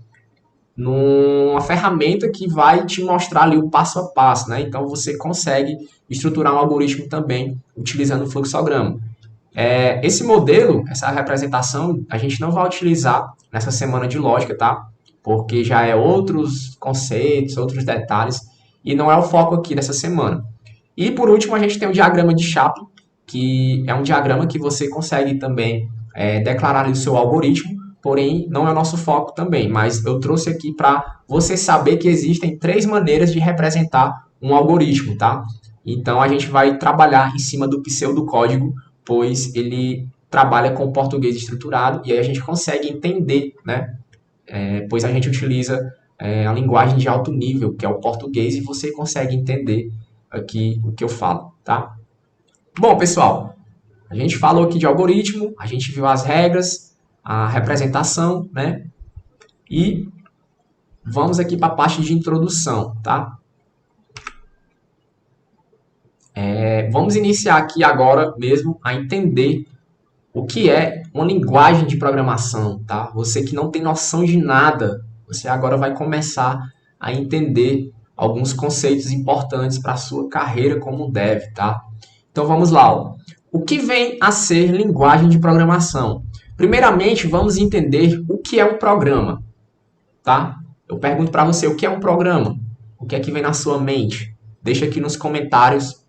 numa ferramenta que vai te mostrar ali o passo a passo, né? Então você consegue estruturar um algoritmo também utilizando o fluxograma. Esse modelo, essa representação, a gente não vai utilizar nessa semana de lógica, tá? Porque já é outros conceitos, outros detalhes, e não é o foco aqui dessa semana. E por último, a gente tem o diagrama de Chaplin, que é um diagrama que você consegue também declarar ali o seu algoritmo, porém não é o nosso foco também, mas eu trouxe aqui para você saber que existem três maneiras de representar um algoritmo, tá? Então a gente vai trabalhar em cima do pseudocódigo, pois ele trabalha com português estruturado e aí a gente consegue entender, né? Pois a gente utiliza a linguagem de alto nível, que é o português, e você consegue entender aqui o que eu falo, tá? Bom, pessoal, a gente falou aqui de algoritmo, a gente viu as regras, a representação, né? E vamos aqui para a parte de introdução, tá? Vamos iniciar aqui agora mesmo a entender o que é uma linguagem de programação, tá? Você que não tem noção de nada, você agora vai começar a entender alguns conceitos importantes para a sua carreira como dev, tá? Então vamos lá, ó. O que vem a ser linguagem de programação? Primeiramente, vamos entender o que é um programa, tá? Eu pergunto para você o que é um programa? O que é que vem na sua mente? Deixa aqui nos comentários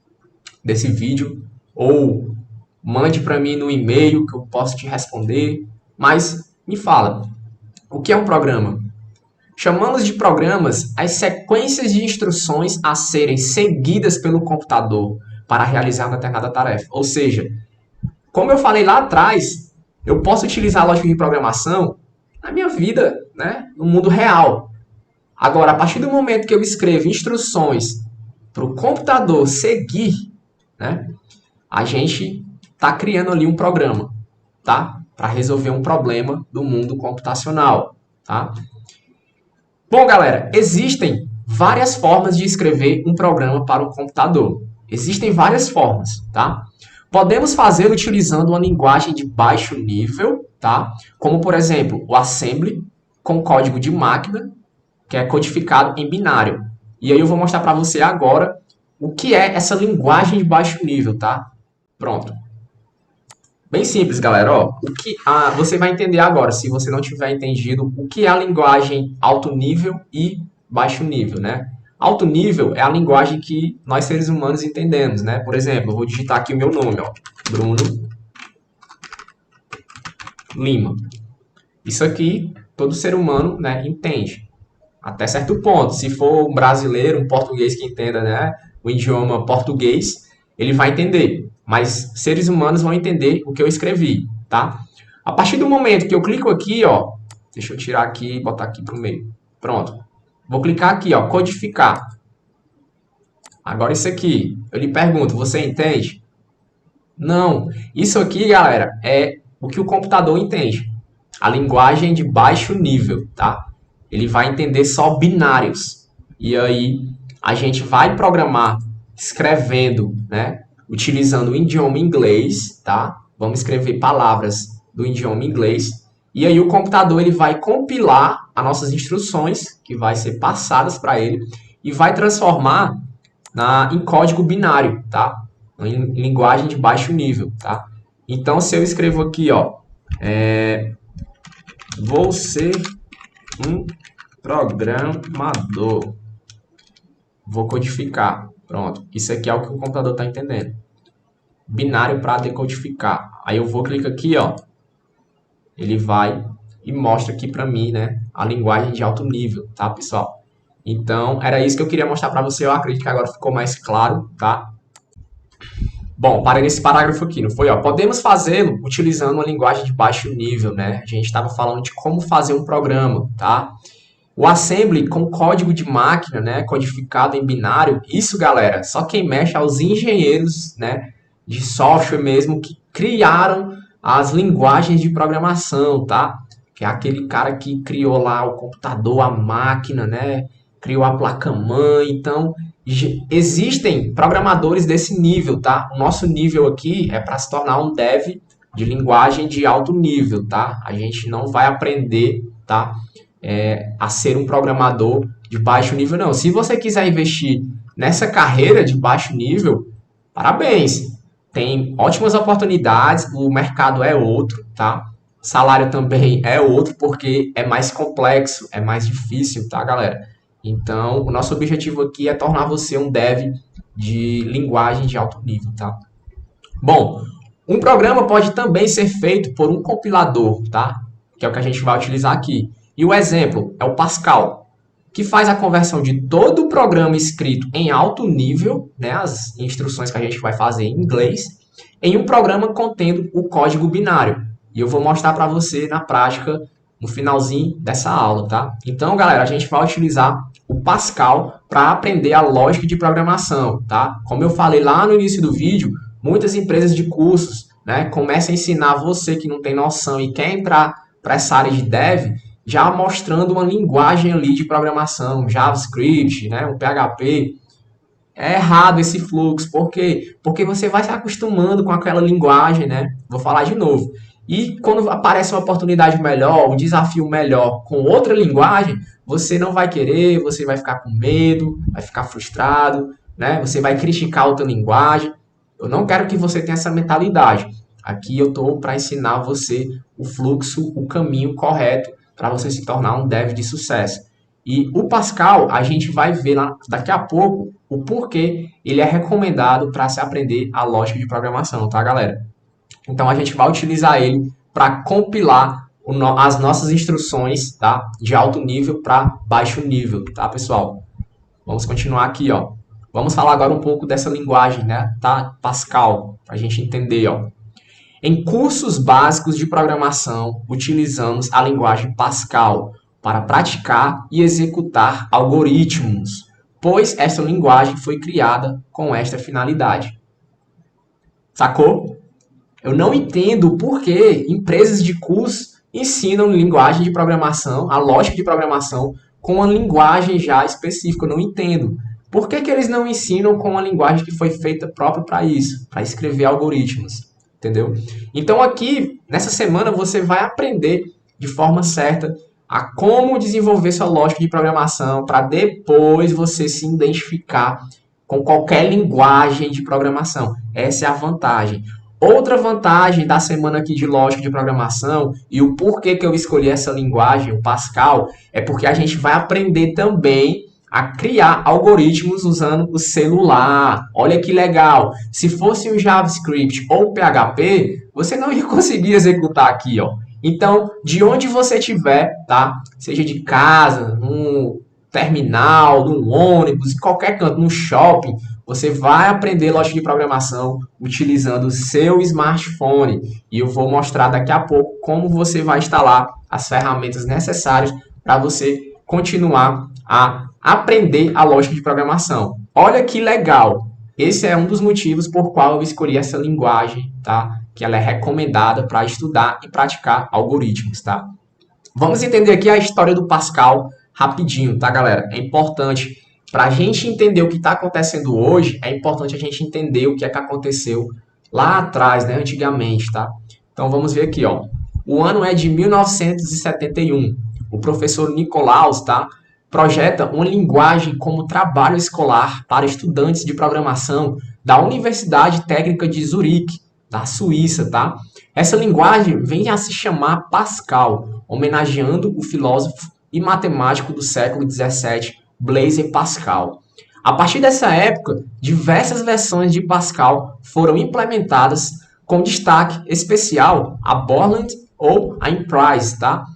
desse vídeo ou mande para mim no e-mail que eu posso te responder. Mas me fala, o que é um programa? Chamamos de programas as sequências de instruções a serem seguidas pelo computador para realizar uma determinada tarefa. Ou seja, como eu falei lá atrás, eu posso utilizar a lógica de programação na minha vida, né, no mundo real. Agora, a partir do momento que eu escrevo instruções para o computador seguir, né, a gente está criando ali um programa, tá? Para resolver um problema do mundo computacional, tá? Bom, galera, existem várias formas de escrever um programa para o computador. Existem várias formas, tá? Podemos fazer utilizando uma linguagem de baixo nível, tá? Como, por exemplo, o Assembly, com código de máquina, que é codificado em binário. E aí eu vou mostrar para você agora o que é essa linguagem de baixo nível, tá? Pronto. Bem simples, galera. Ó, você vai entender agora, se você não tiver entendido, o que é a linguagem alto nível e baixo nível, né? Alto nível é a linguagem que nós seres humanos entendemos, né? Por exemplo, eu vou digitar aqui o meu nome, ó, Bruno Lima. Isso aqui todo ser humano, né, entende. Até certo ponto. Se for um brasileiro, um português que entenda, né, o idioma português, ele vai entender. Mas seres humanos vão entender o que eu escrevi, tá? A partir do momento que eu clico aqui, ó, deixa eu tirar aqui e botar aqui para o meio. Pronto. Vou clicar aqui, ó, codificar. Agora isso aqui, eu lhe pergunto, você entende? Não. Isso aqui, galera, é o que o computador entende. A linguagem de baixo nível, tá? Ele vai entender só binários. E aí a gente vai programar escrevendo, né? Utilizando o idioma inglês, tá? Vamos escrever palavras do idioma inglês. E aí o computador ele vai compilar as nossas instruções, que vai ser passadas para ele, e vai transformar em código binário, tá? Em linguagem de baixo nível, tá? Então, se eu escrevo aqui, ó, vou ser um programador. Vou codificar. Pronto. Isso aqui é o que o computador está entendendo. Binário para decodificar. Aí eu vou clicar aqui, ó. Ele vai e mostra aqui para mim, né, a linguagem de alto nível, tá, pessoal? Então, era isso que eu queria mostrar para você. Eu acredito que agora ficou mais claro, tá? Bom, para nesse parágrafo aqui, não foi? Ó, podemos fazê-lo utilizando uma linguagem de baixo nível, né? A gente estava falando de como fazer um programa, tá? O assembly com código de máquina, né, codificado em binário, isso, galera, só quem mexe é os engenheiros, né, de software mesmo que criaram as linguagens de programação, tá? Que é aquele cara que criou lá o computador, a máquina, né? Criou a placa-mãe. Então, existem programadores desse nível, tá? O nosso nível aqui é para se tornar um dev de linguagem de alto nível, tá? A gente não vai aprender, tá? A ser um programador de baixo nível, não. Se você quiser investir nessa carreira de baixo nível, parabéns. Tem ótimas oportunidades, o mercado é outro, tá? O salário também é outro, porque é mais complexo, é mais difícil, tá, galera? Então, o nosso objetivo aqui é tornar você um dev de linguagem de alto nível, tá? Bom, um programa pode também ser feito por um compilador, tá? Que é o que a gente vai utilizar aqui. E o exemplo é o Pascal, que faz a conversão de todo o programa escrito em alto nível, né, as instruções que a gente vai fazer em inglês, em um programa contendo o código binário. E eu vou mostrar para você na prática no finalzinho dessa aula, tá? Então, galera, a gente vai utilizar o Pascal para aprender a lógica de programação, tá? Como eu falei lá no início do vídeo, muitas empresas de cursos, né, começam a ensinar você que não tem noção e quer entrar para essa área de dev, já mostrando uma linguagem ali de programação, JavaScript, né, um PHP. É errado esse fluxo, por quê? Porque você vai se acostumando com aquela linguagem, né? Vou falar de novo. E quando aparece uma oportunidade melhor, um desafio melhor com outra linguagem, você não vai querer, você vai ficar com medo, vai ficar frustrado, né? Você vai criticar outra linguagem. Eu não quero que você tenha essa mentalidade. Aqui eu estou para ensinar você o fluxo, o caminho correto para você se tornar um dev de sucesso. E o Pascal, a gente vai ver lá, daqui a pouco o porquê ele é recomendado para se aprender a lógica de programação, tá, galera? Então, a gente vai utilizar ele para compilar as nossas instruções, tá, de alto nível para baixo nível, tá, pessoal? Vamos continuar aqui, ó. Vamos falar agora um pouco dessa linguagem, né, tá, Pascal, para a gente entender, ó. Em cursos básicos de programação, utilizamos a linguagem Pascal para praticar e executar algoritmos, pois essa linguagem foi criada com esta finalidade. Sacou? Eu não entendo por que empresas de curso ensinam linguagem de programação, a lógica de programação, com uma linguagem já específica. Eu não entendo. Por que que eles não ensinam com uma linguagem que foi feita própria para isso? Para escrever algoritmos. Entendeu? Então aqui, nessa semana, você vai aprender de forma certa a como desenvolver sua lógica de programação para depois você se identificar com qualquer linguagem de programação. Essa é a vantagem. Outra vantagem da semana aqui de lógica de programação e o porquê que eu escolhi essa linguagem, o Pascal, é porque a gente vai aprender também a criar algoritmos usando o celular. Olha que legal. Se fosse um JavaScript ou PHP, você não ia conseguir executar aqui, ó. Então, de onde você estiver, tá? Seja de casa, num terminal, num ônibus, em qualquer canto, no shopping, você vai aprender lógica de programação utilizando o seu smartphone. E eu vou mostrar daqui a pouco como você vai instalar as ferramentas necessárias para você continuar a aprender a lógica de programação. Olha que legal! Esse é um dos motivos por qual eu escolhi essa linguagem, tá? Que ela é recomendada para estudar e praticar algoritmos, tá? Vamos entender aqui a história do Pascal rapidinho, tá, galera? É importante para a gente entender o que está acontecendo hoje, é importante a gente entender o que é que aconteceu lá atrás, né, antigamente, tá? Então vamos ver aqui, ó. O ano é de 1971. O professor Nicolaus, tá, projeta uma linguagem como trabalho escolar para estudantes de programação da Universidade Técnica de Zurique, da Suíça, tá? Essa linguagem vem a se chamar Pascal, homenageando o filósofo e matemático do século XVII, Blaise Pascal. A partir dessa época, diversas versões de Pascal foram implementadas, com destaque especial a Borland ou a Emprise, tá?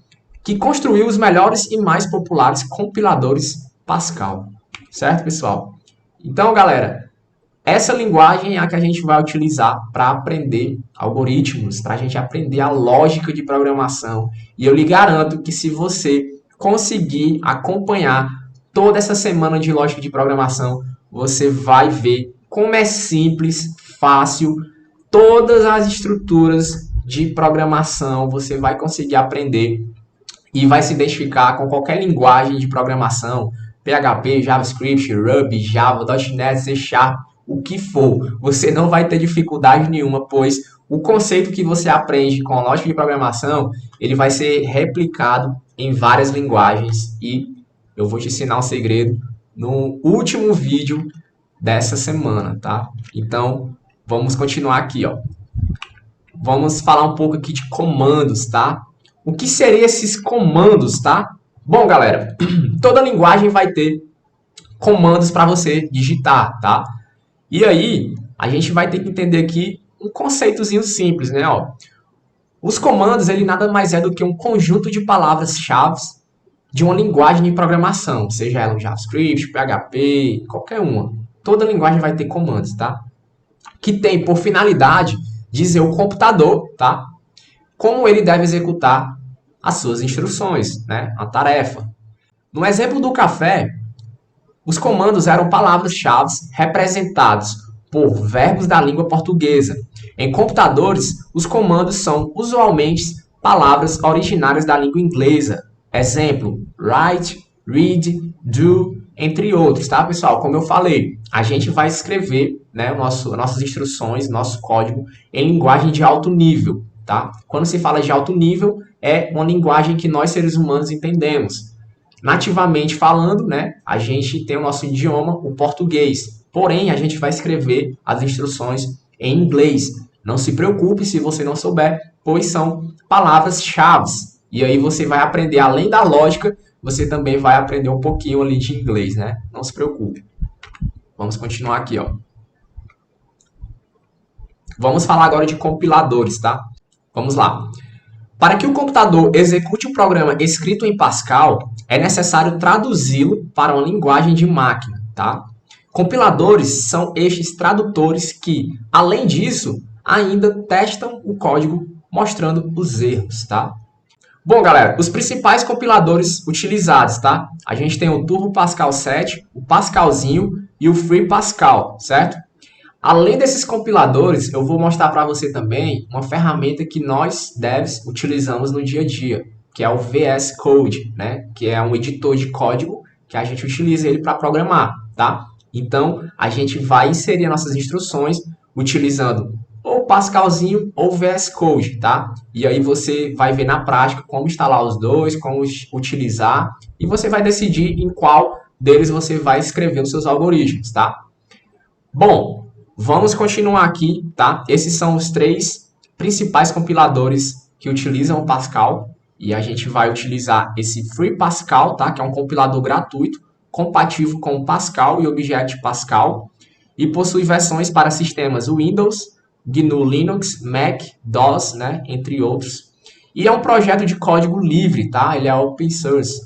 Que construiu os melhores e mais populares compiladores Pascal. Certo, pessoal? Então, galera, essa linguagem é a que a gente vai utilizar para aprender algoritmos, para a gente aprender a lógica de programação. E eu lhe garanto que se você conseguir acompanhar toda essa semana de lógica de programação, você vai ver como é simples, fácil, todas as estruturas de programação você vai conseguir aprender e vai se identificar com qualquer linguagem de programação, PHP, JavaScript, Ruby, Java, .NET, C Sharp, o que for. Você não vai ter dificuldade nenhuma, pois o conceito que você aprende com a lógica de programação, ele vai ser replicado em várias linguagens e eu vou te ensinar um segredo no último vídeo dessa semana, tá? Então, vamos continuar aqui, ó. Vamos falar um pouco aqui de comandos, tá? O que seriam esses comandos, tá? Bom, galera, toda linguagem vai ter comandos para você digitar, tá? E aí, a gente vai ter que entender aqui um conceitozinho simples, né? Ó, os comandos, ele nada mais é do que um conjunto de palavras-chave de uma linguagem de programação, seja ela um JavaScript, PHP, qualquer uma. Toda linguagem vai ter comandos, tá? Que tem por finalidade dizer ao computador, tá? Como ele deve executar as suas instruções, né? A tarefa. No exemplo do café, os comandos eram palavras-chave representadas por verbos da língua portuguesa. Em computadores, os comandos são usualmente palavras originárias da língua inglesa. Exemplo, write, read, do, entre outros, tá, pessoal? Como eu falei, a gente vai escrever, né, nossas instruções, nosso código em linguagem de alto nível, tá? Quando se fala de alto nível, é uma linguagem que nós, seres humanos, entendemos. Nativamente falando, né, a gente tem o nosso idioma, o português. Porém, a gente vai escrever as instruções em inglês. Não se preocupe se você não souber, pois são palavras-chave. E aí você vai aprender, além da lógica, você também vai aprender um pouquinho ali de inglês, né? Não se preocupe. Vamos continuar aqui, ó. Vamos falar agora de compiladores, tá? Vamos lá. Para que o computador execute o programa escrito em Pascal, é necessário traduzi-lo para uma linguagem de máquina, tá? Compiladores são estes tradutores que, além disso, ainda testam o código mostrando os erros, tá? Bom, galera, os principais compiladores utilizados, tá? A gente tem o Turbo Pascal 7, o Pascalzinho e o Free Pascal, certo? Além desses compiladores, eu vou mostrar para você também uma ferramenta que nós devs utilizamos no dia a dia, que é o VS Code, né? Que é um editor de código que a gente utiliza ele para programar, tá? Então, a gente vai inserir nossas instruções utilizando ou Pascalzinho ou VS Code, tá? E aí você vai ver na prática como instalar os dois, como utilizar, e você vai decidir em qual deles você vai escrever os seus algoritmos, tá? Bom, vamos continuar aqui, tá? Esses são os três principais compiladores que utilizam o Pascal. E a gente vai utilizar esse Free Pascal, tá? Que é um compilador gratuito, compatível com o Pascal e Object Pascal. E possui versões para sistemas Windows, GNU Linux, Mac, DOS, né? Entre outros. E é um projeto de código livre, tá? Ele é open source.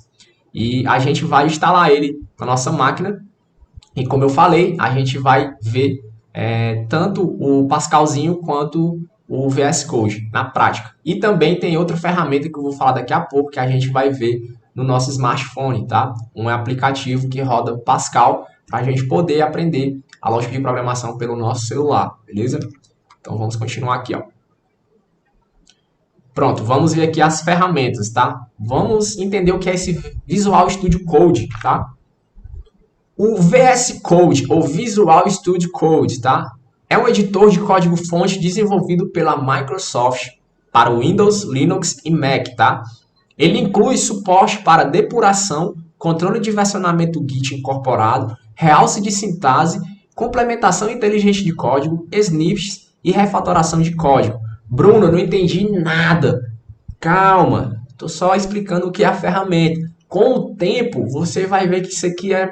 E a gente vai instalar ele na nossa máquina. E como eu falei, a gente vai ver tanto o Pascalzinho quanto o VS Code na prática. E também tem outra ferramenta que eu vou falar daqui a pouco, que a gente vai ver no nosso smartphone, tá? Um aplicativo que roda Pascal para a gente poder aprender a lógica de programação pelo nosso celular, beleza? Então vamos continuar aqui, ó. Pronto, vamos ver aqui as ferramentas, tá? Vamos entender o que é esse Visual Studio Code, tá? O VS Code, ou Visual Studio Code, tá? É um editor de código-fonte desenvolvido pela Microsoft para Windows, Linux e Mac, tá? Ele inclui suporte para depuração, controle de versionamento Git incorporado, realce de sintaxe, complementação inteligente de código, snippets e refatoração de código. Bruno, eu não entendi nada. Calma, estou só explicando o que é a ferramenta. Com o tempo, você vai ver que isso aqui é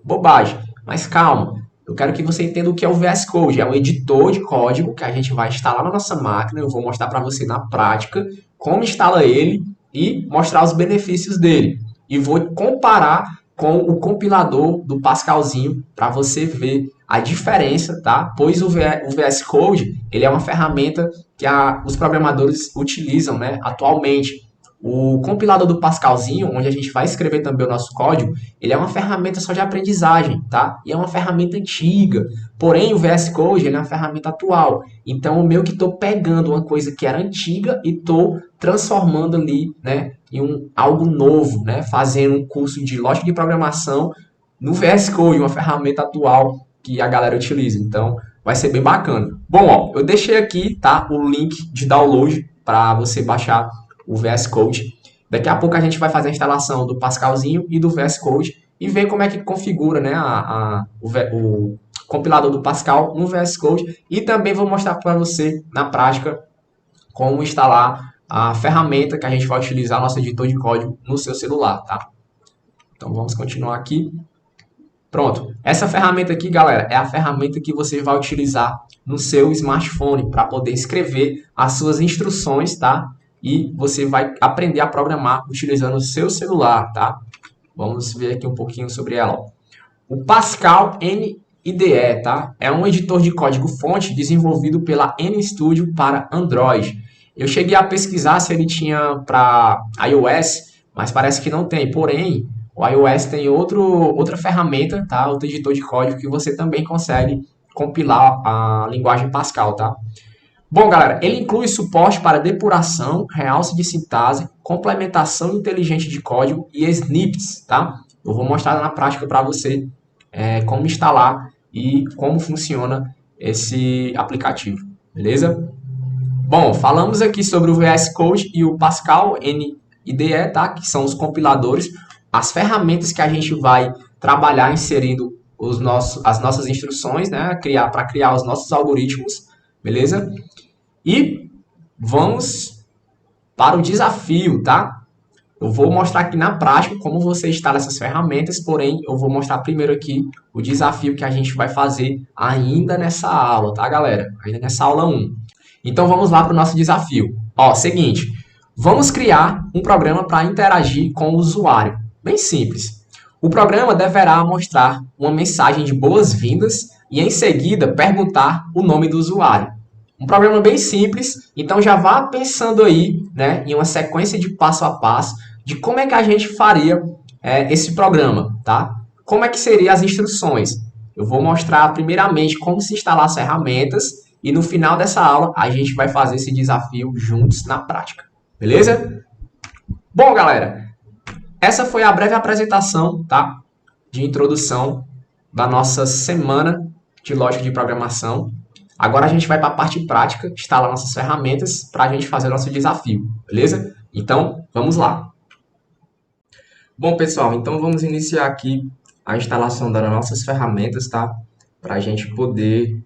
bobagem. Mas calma, eu quero que você entenda o que é o VS Code. É um editor de código que a gente vai instalar na nossa máquina. Eu vou mostrar para você na prática como instala ele e mostrar os benefícios dele. E vou comparar com o compilador do Pascalzinho para você ver a diferença, tá? Pois o VS Code ele é uma ferramenta que os programadores utilizam, né, atualmente. O compilador do Pascalzinho, onde a gente vai escrever também o nosso código, ele é uma ferramenta só de aprendizagem, tá? E é uma ferramenta antiga. Porém, o VS Code ele é uma ferramenta atual. Então, eu meio que estou pegando uma coisa que era antiga e estou transformando ali, né, em algo novo, né? Fazendo um curso de lógica de programação no VS Code, uma ferramenta atual que a galera utiliza. Então, vai ser bem bacana. Bom, ó, eu deixei aqui, tá, o link de download para você baixar o VS Code. Daqui a pouco a gente vai fazer a instalação do Pascalzinho e do VS Code e ver como é que configura, né, o compilador do Pascal no VS Code. E também vou mostrar para você, na prática, como instalar a ferramenta que a gente vai utilizar, nosso editor de código, no seu celular, tá? Então vamos continuar aqui. Pronto, essa ferramenta aqui, galera, é a ferramenta que você vai utilizar no seu smartphone para poder escrever as suas instruções, tá? E você vai aprender a programar utilizando o seu celular, tá? Vamos ver aqui um pouquinho sobre ela. Ó. O Pascal NIDE, tá? É um editor de código-fonte desenvolvido pela NStudio para Android. Eu cheguei a pesquisar se ele tinha para iOS, mas parece que não tem. Porém, o iOS tem outra ferramenta, tá? Outro editor de código que você também consegue compilar a linguagem Pascal, tá? Bom, galera, ele inclui suporte para depuração, realce de sintaxe, complementação inteligente de código e snippets, tá? Eu vou mostrar na prática para você como instalar e como funciona esse aplicativo, beleza? Bom, falamos aqui sobre o VS Code e o Pascal NIDE, tá? Que são os compiladores, as ferramentas que a gente vai trabalhar inserindo as nossas instruções, né? Para criar os nossos algoritmos, beleza? E vamos para o desafio, tá? Eu vou mostrar aqui na prática como você instala essas ferramentas, porém eu vou mostrar primeiro aqui o desafio que a gente vai fazer ainda nessa aula, tá, galera? Ainda nessa aula 1. Então vamos lá para o nosso desafio. Ó, seguinte, vamos criar um programa para interagir com o usuário. Bem simples. O programa deverá mostrar uma mensagem de boas-vindas e em seguida perguntar o nome do usuário. Um programa bem simples, então já vá pensando aí, né, em uma sequência de passo a passo de como é que a gente faria esse programa, tá? Como é que seriam as instruções? Eu vou mostrar primeiramente como se instalar as ferramentas e no final dessa aula a gente vai fazer esse desafio juntos na prática. Beleza? Bom, galera, essa foi a breve apresentação, tá? De introdução da nossa semana de lógica de programação. Agora a gente vai para a parte prática, instalar nossas ferramentas para a gente fazer o nosso desafio, beleza? Então, vamos lá. Bom, pessoal, então vamos iniciar aqui a instalação das nossas ferramentas, tá? Para a gente poder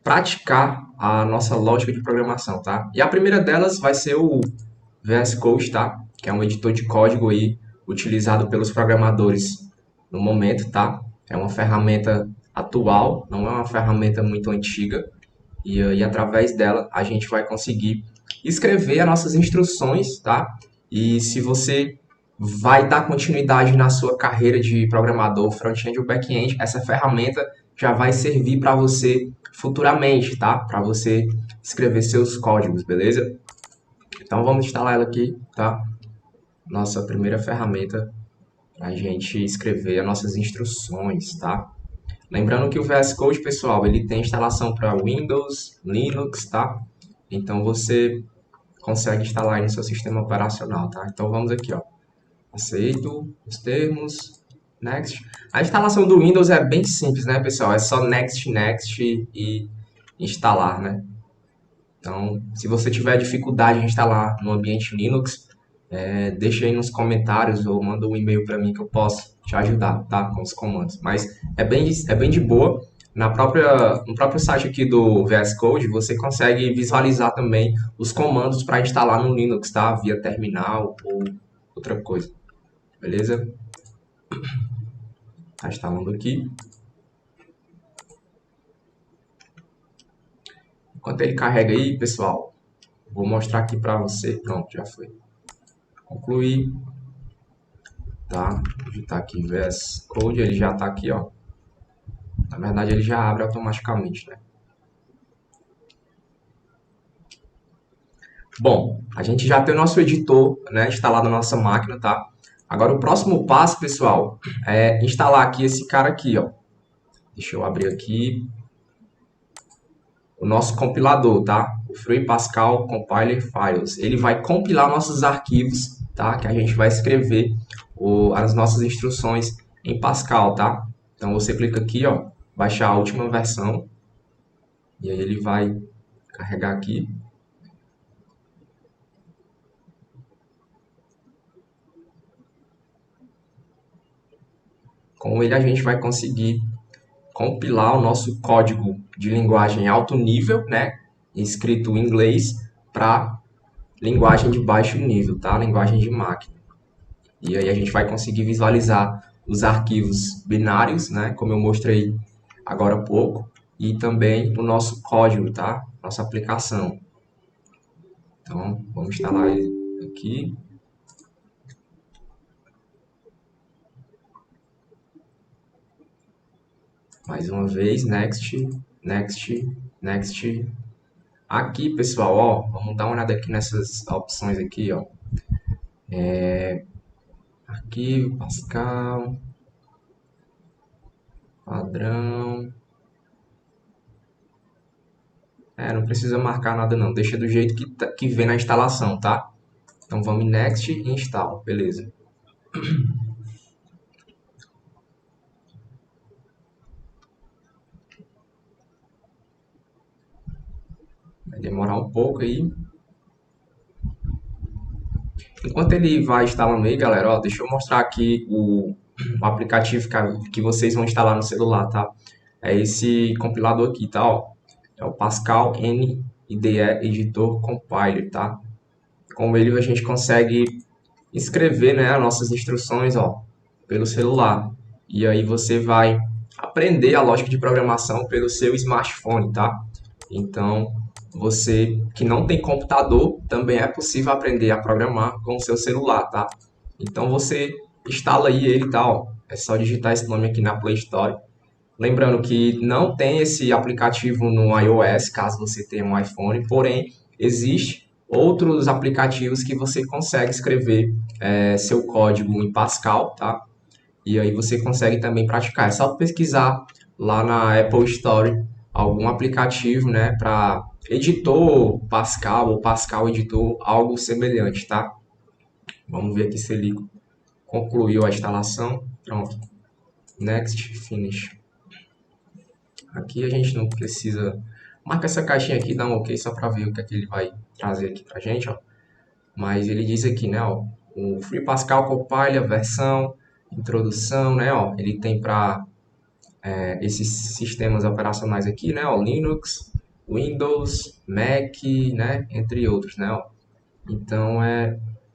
praticar a nossa lógica de programação, tá? E a primeira delas vai ser o VS Code, tá? Que é um editor de código aí utilizado pelos programadores no momento, tá? É uma ferramenta atual, não é uma ferramenta muito antiga. E aí, através dela, a gente vai conseguir escrever as nossas instruções, tá? E se você vai dar continuidade na sua carreira de programador, front-end ou back-end, essa ferramenta já vai servir para você futuramente, tá? Para você escrever seus códigos, beleza? Então, vamos instalar ela aqui, tá? Nossa primeira ferramenta para a gente escrever as nossas instruções, tá? Lembrando que o VS Code, pessoal, ele tem instalação para Windows, Linux, tá? Então, você consegue instalar aí no seu sistema operacional, tá? Então, vamos aqui, ó. Aceito os termos, next. A instalação do Windows é bem simples, né, pessoal? É só next, next e instalar, né? Então, se você tiver dificuldade de instalar no ambiente Linux, deixa aí nos comentários ou manda um e-mail para mim que eu posso te ajudar, tá? Com os comandos. Mas é bem de boa. No próprio site aqui do VS Code, você consegue visualizar também os comandos para instalar no Linux, tá? Via terminal ou outra coisa. Beleza? Tá instalando aqui. Enquanto ele carrega aí, pessoal, vou mostrar aqui para você. Pronto, já foi. Concluir. Tá? Digitar aqui VS Code, ele já tá aqui, ó. Na verdade, ele já abre automaticamente, né? Bom, a gente já tem o nosso editor, né, instalado na nossa máquina, tá? Agora, o próximo passo, pessoal, é instalar aqui esse cara aqui, ó. Deixa eu abrir aqui o nosso compilador, tá? O Free Pascal Compiler Files. Ele vai compilar nossos arquivos, tá? Que a gente vai escrever as nossas instruções em Pascal, tá? Então, você clica aqui, ó, baixar a última versão. E aí ele vai carregar aqui. Com ele, a gente vai conseguir compilar o nosso código de linguagem alto nível, né, escrito em inglês, para linguagem de baixo nível, tá? Linguagem de máquina. E aí a gente vai conseguir visualizar os arquivos binários, né, como eu mostrei agora há pouco, e também o nosso código, tá? Nossa aplicação. Então, vamos instalar ele aqui. Mais uma vez, next, next, next. Aqui, pessoal, ó, vamos dar uma olhada aqui nessas opções aqui, ó. Arquivo, Pascal, padrão. Não precisa marcar nada não, deixa do jeito que vem na instalação, tá? Então vamos em next e install, beleza. Vai demorar um pouco aí. Enquanto ele vai instalando aí, galera, ó, deixa eu mostrar aqui o aplicativo que vocês vão instalar no celular, tá? É esse compilador aqui, tá? Ó, é o Pascal NIDE Editor Compiler, tá? Com ele a gente consegue escrever, né, as nossas instruções, ó, pelo celular. E aí você vai aprender a lógica de programação pelo seu smartphone, tá? Então, você que não tem computador, também é possível aprender a programar com o seu celular, tá? Então, você instala aí ele, tá? Ó, é só digitar esse nome aqui na Play Store. Lembrando que não tem esse aplicativo no iOS, caso você tenha um iPhone, porém, existe outros aplicativos que você consegue escrever seu código em Pascal, tá? E aí você consegue também praticar. É só pesquisar lá na Apple Store algum aplicativo, né, para editor Pascal ou Pascal editor, algo semelhante, tá? Vamos ver aqui se ele concluiu a instalação. Pronto. Next, finish. Aqui a gente não precisa... Marca essa caixinha aqui, dá um OK só para ver o que é que ele vai trazer aqui pra gente, ó. Mas ele diz aqui, né, ó, o Free Pascal Compiler, versão, introdução, né, ó, ele tem para esses sistemas operacionais aqui, né, ó, Linux, Windows, Mac, né, entre outros, né, ó. Então,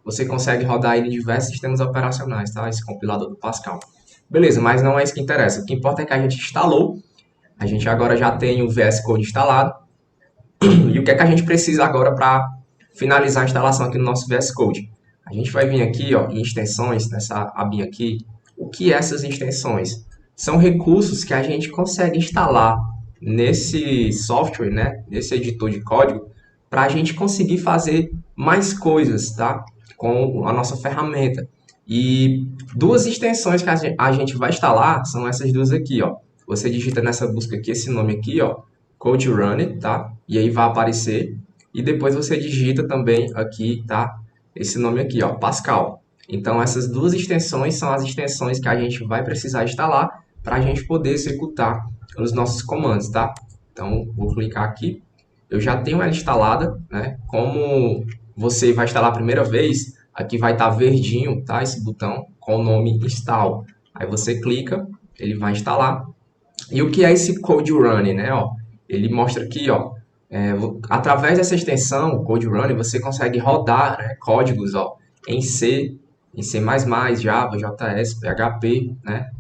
você consegue rodar ele em diversos sistemas operacionais, tá, esse compilador do Pascal. Beleza, mas não é isso que interessa. O que importa é que a gente instalou, a gente agora já tem o VS Code instalado, e o que é que a gente precisa agora para finalizar a instalação aqui no nosso VS Code? A gente vai vir aqui, ó, em extensões, nessa abinha aqui. O que é essas extensões? São recursos que a gente consegue instalar nesse software, né, nesse editor de código, para a gente conseguir fazer mais coisas, tá? Com a nossa ferramenta. E duas extensões que a gente vai instalar são essas duas aqui, ó. Você digita nessa busca aqui esse nome aqui, ó, Code Run, tá? E aí vai aparecer. E depois você digita também aqui, tá? Esse nome aqui, ó, Pascal. Então, essas duas extensões são as extensões que a gente vai precisar instalar para a gente poder executar os nossos comandos, tá? Então, vou clicar aqui. Eu já tenho ela instalada, né? Como você vai instalar a primeira vez, aqui vai estar verdinho, tá? Esse botão com o nome Install. Aí você clica, ele vai instalar. E o que é esse Code Run, né? Ó, ele mostra aqui, ó, através dessa extensão, Code Run, você consegue rodar, né, códigos, ó, em C, em C++, Java, JS, PHP, né?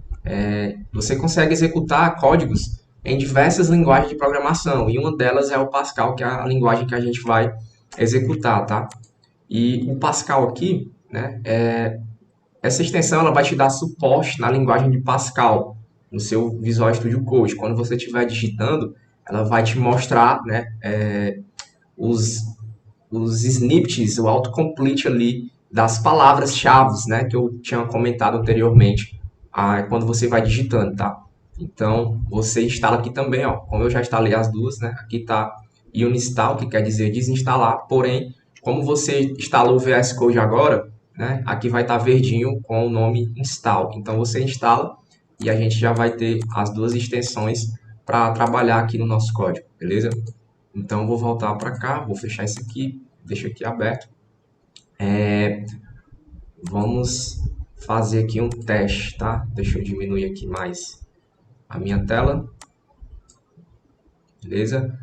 Você consegue executar códigos em diversas linguagens de programação, e uma delas é o Pascal, que é a linguagem que a gente vai executar, tá? E o Pascal aqui, né, essa extensão ela vai te dar suporte na linguagem de Pascal, no seu Visual Studio Code. Quando você estiver digitando, ela vai te mostrar, né, os, os snippets, o autocomplete ali das palavras-chave, né, que eu tinha comentado anteriormente, quando você vai digitando, tá? Então, você instala aqui também, ó, como eu já instalei as duas, né, aqui tá uninstall, que quer dizer desinstalar, porém, como você instalou o VS Code agora, né, aqui vai estar verdinho com o nome install. Então, você instala e a gente já vai ter as duas extensões para trabalhar aqui no nosso código, beleza? Então, vou voltar para cá, vou fechar isso aqui, deixa aqui aberto. Vamos fazer aqui um teste, tá? Deixa eu diminuir aqui mais a minha tela, beleza?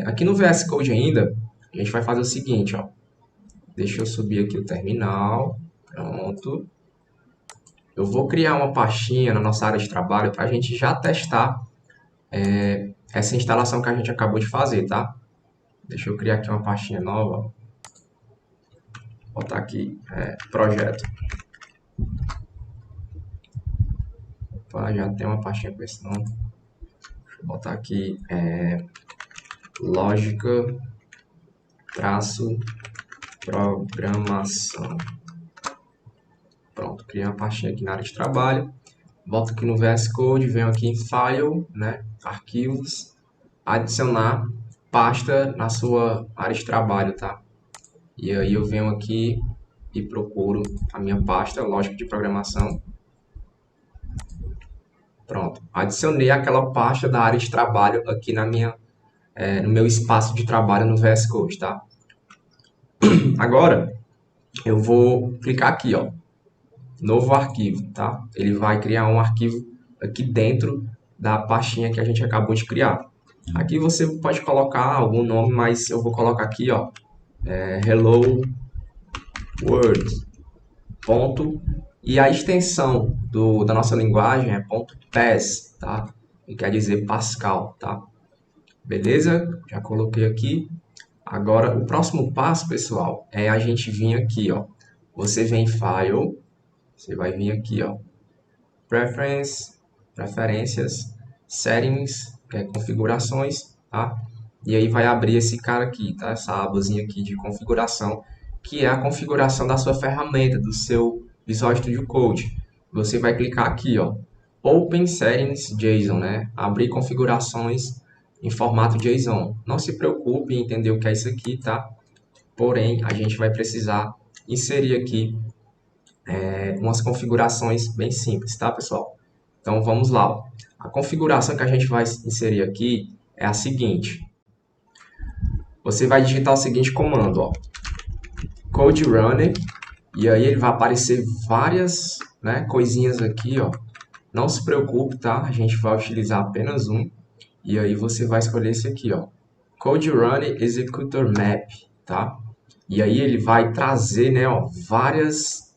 Aqui no VS Code ainda, a gente vai fazer o seguinte, ó. Deixa eu subir aqui o terminal, pronto. Eu vou criar uma pastinha na nossa área de trabalho para a gente já testar essa instalação que a gente acabou de fazer, tá? Deixa eu criar aqui uma pastinha nova. Vou botar aqui, projeto. Opa, já tem uma pastinha com esse nome. Deixa eu botar aqui, lógica, traço, programação. Pronto, criei uma pastinha aqui na área de trabalho. Volto aqui no VS Code, venho aqui em File, né, arquivos, adicionar pasta na sua área de trabalho, tá? E aí eu venho aqui e procuro a minha pasta, lógica de programação. Pronto, adicionei aquela pasta da área de trabalho aqui na minha, no meu espaço de trabalho no VS Code, tá? Agora, eu vou clicar aqui, ó, novo arquivo, tá? Ele vai criar um arquivo aqui dentro da pastinha que a gente acabou de criar. Aqui você pode colocar algum nome, mas eu vou colocar aqui, ó, Hello World, ponto, e a extensão da nossa linguagem é .pas, tá? Que quer dizer Pascal, tá? Beleza? Já coloquei aqui. Agora, o próximo passo, pessoal, é a gente vir aqui, ó. Você vem em File, você vai vir aqui, ó, Preferências, Settings, que é configurações, tá? E aí vai abrir esse cara aqui, tá? Essa abazinha aqui de configuração, que é a configuração da sua ferramenta, do seu Visual Studio Code. Você vai clicar aqui, ó, Open Settings JSON, né? Abrir configurações em formato JSON. Não se preocupe em entender o que é isso aqui, tá? Porém, a gente vai precisar inserir aqui umas configurações bem simples, tá, pessoal? Então, vamos lá, ó. A configuração que a gente vai inserir aqui é a seguinte. Você vai digitar o seguinte comando, ó. Code Runner, e aí ele vai aparecer várias, né, coisinhas aqui, ó. Não se preocupe, tá? A gente vai utilizar apenas um. E aí você vai escolher esse aqui, ó. Code Runner Executor Map, tá? E aí ele vai trazer, né, ó, várias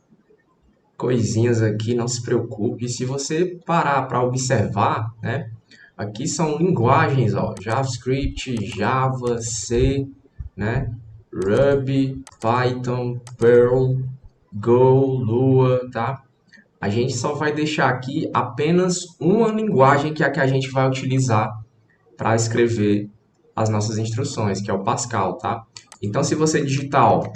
coisinhas aqui, não se preocupe. E se você parar para observar, né, aqui são linguagens, ó, JavaScript, Java, C, né, Ruby, Python, Perl, Go, Lua, tá? A gente só vai deixar aqui apenas uma linguagem que é a que a gente vai utilizar para escrever as nossas instruções, que é o Pascal, tá? Então, se você digitar, ó,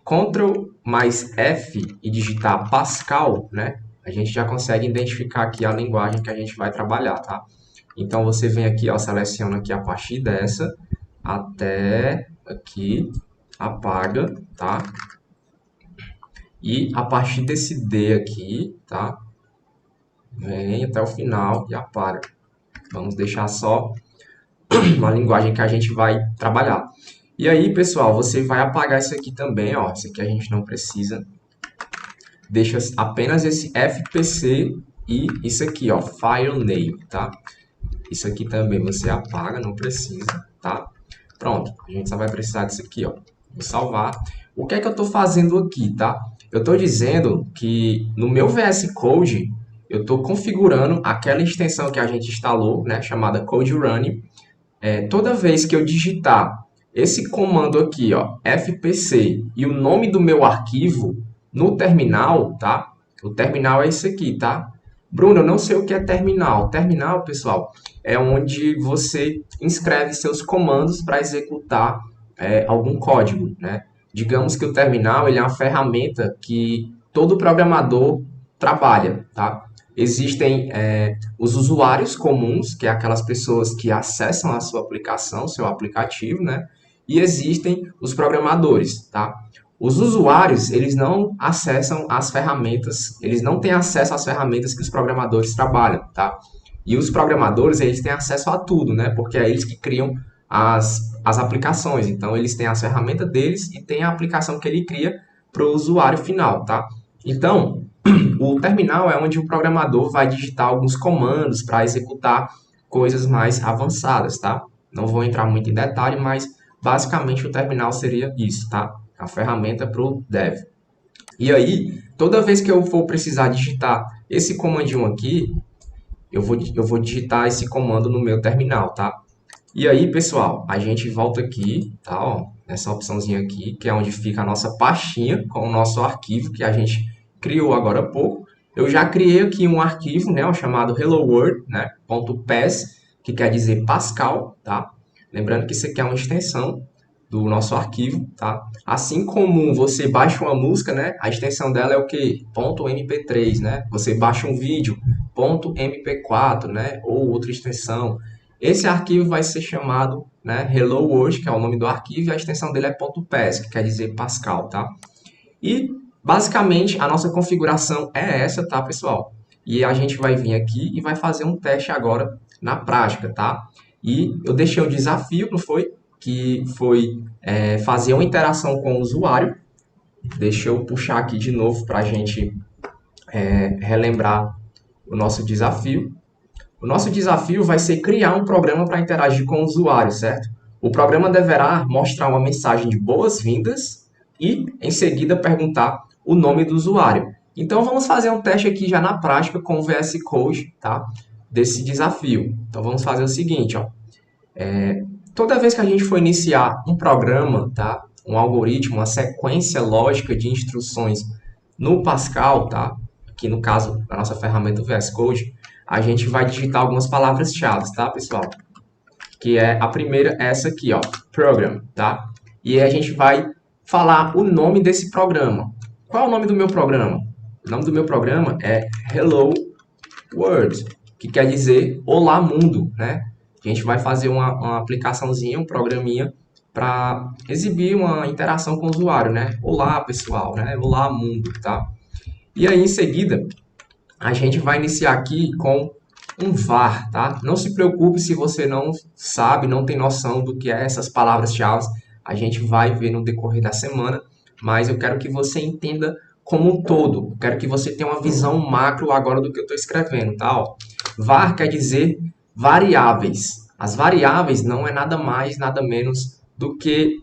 Ctrl mais F e digitar Pascal, né? A gente já consegue identificar aqui a linguagem que a gente vai trabalhar, tá? Então, você vem aqui, ó, seleciona aqui a partir dessa até aqui, apaga, tá? E a partir desse D aqui, tá? Vem até o final e apaga. Vamos deixar só uma linguagem que a gente vai trabalhar. E aí, pessoal, você vai apagar isso aqui também, ó. Isso aqui a gente não precisa. Deixa apenas esse FPC e isso aqui, ó, file name, tá? Isso aqui também você apaga, não precisa, tá? Pronto, a gente só vai precisar disso aqui, ó. Vou salvar. O que é que eu estou fazendo aqui, tá? Eu estou dizendo que no meu VS Code, eu estou configurando aquela extensão que a gente instalou, né, chamada Code Running. Toda vez que eu digitar esse comando aqui, ó, fpc, e o nome do meu arquivo no terminal, tá? O terminal é isso aqui, tá? Bruno, eu não sei o que é terminal. Terminal, pessoal, é onde você inscreve seus comandos para executar algum código, né? Digamos que o terminal ele é uma ferramenta que todo programador trabalha, tá? Existem os usuários comuns, que é aquelas pessoas que acessam a sua aplicação, seu aplicativo, né? E existem os programadores, tá? Os usuários, eles não acessam as ferramentas, eles não têm acesso às ferramentas que os programadores trabalham, tá? E os programadores, eles têm acesso a tudo, né? Porque é eles que criam as aplicações. Então, eles têm as ferramentas deles e tem a aplicação que ele cria para o usuário final, tá? Então, o terminal é onde o programador vai digitar alguns comandos para executar coisas mais avançadas, tá? Não vou entrar muito em detalhe, mas basicamente o terminal seria isso, tá? A ferramenta para o dev. E aí, toda vez que eu for precisar digitar esse comandinho aqui, eu vou digitar esse comando no meu terminal, tá? E aí, pessoal, a gente volta aqui, tá? Ó, nessa opçãozinha aqui, que é onde fica a nossa pastinha com o nosso arquivo que a gente criou agora há pouco. Eu já criei aqui um arquivo, né, chamado Hello World, né, .pes, que quer dizer Pascal, tá? Lembrando que isso aqui é uma extensão do nosso arquivo, tá? Assim como você baixa uma música, né, a extensão dela é o quê? .mp3, né? Você baixa um vídeo, .mp4, né, ou outra extensão. Esse arquivo vai ser chamado, né, Hello World, que é o nome do arquivo, e a extensão dele é .pes, que quer dizer Pascal, tá? E basicamente a nossa configuração é essa, tá, pessoal? E a gente vai vir aqui e vai fazer um teste agora na prática, tá? E eu deixei um desafio, não foi? Que foi fazer uma interação com o usuário. Deixa eu puxar aqui de novo para a gente relembrar o nosso desafio. O nosso desafio vai ser criar um programa para interagir com o usuário, certo? O programa deverá mostrar uma mensagem de boas-vindas e, em seguida, perguntar o nome do usuário. Então, vamos fazer um teste aqui já na prática com o VS Code, tá? Desse desafio. Então, vamos fazer o seguinte, ó. Toda vez que a gente for iniciar um programa, tá? Um algoritmo, uma sequência lógica de instruções no Pascal, tá? Aqui no caso da nossa ferramenta VS Code, a gente vai digitar algumas palavras-chave, tá, pessoal? Que é a primeira, essa aqui, ó, program, tá? E aí a gente vai falar o nome desse programa. Qual é o nome do meu programa? O nome do meu programa é Hello world, que quer dizer olá mundo, né? A gente vai fazer uma aplicaçãozinha, um programinha para exibir uma interação com o usuário, né? Olá, pessoal, né? Olá, mundo, tá? E aí, em seguida, a gente vai iniciar aqui com um var, tá? Não se preocupe se você não sabe, não tem noção do que é essas palavras-chave. A gente vai ver no decorrer da semana, mas eu quero que você entenda como um todo. Eu quero que você tenha uma visão macro agora do que eu estou escrevendo, tá? Ó, var quer dizer variáveis. As variáveis não é nada mais, nada menos do que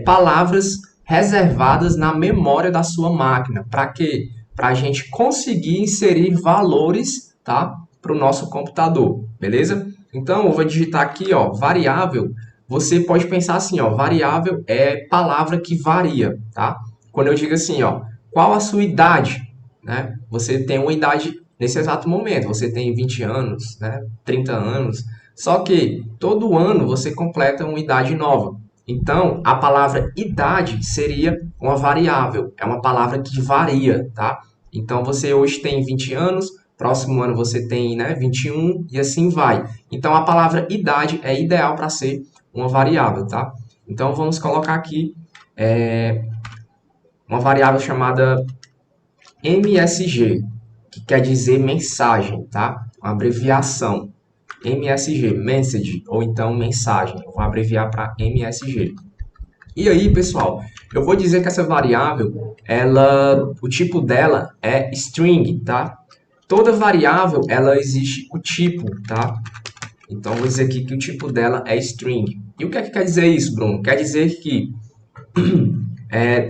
palavras reservadas na memória da sua máquina. Para quê? Para a gente conseguir inserir valores, tá? Para o nosso computador, beleza? Então, eu vou digitar aqui, ó, variável. Você pode pensar assim, ó, variável é palavra que varia, tá? Quando eu digo assim, ó, qual a sua idade, né? Você tem uma idade nesse exato momento, você tem 20 anos, né? 30 anos. Só que todo ano você completa uma idade nova. Então, a palavra idade seria uma variável, é uma palavra que varia, tá? Então, você hoje tem 20 anos, próximo ano você tem, né, 21 e assim vai. Então, a palavra idade é ideal para ser uma variável, tá? Então, vamos colocar aqui uma variável chamada MSG, que quer dizer mensagem, tá? Uma abreviação. MSG, message, ou então mensagem. Eu vou abreviar para MSG. E aí, pessoal, eu vou dizer que essa variável, o tipo dela é string, tá? Toda variável, ela existe o tipo, tá? Então, vou dizer aqui que o tipo dela é string. E o que é que quer dizer isso, Bruno? Quer dizer que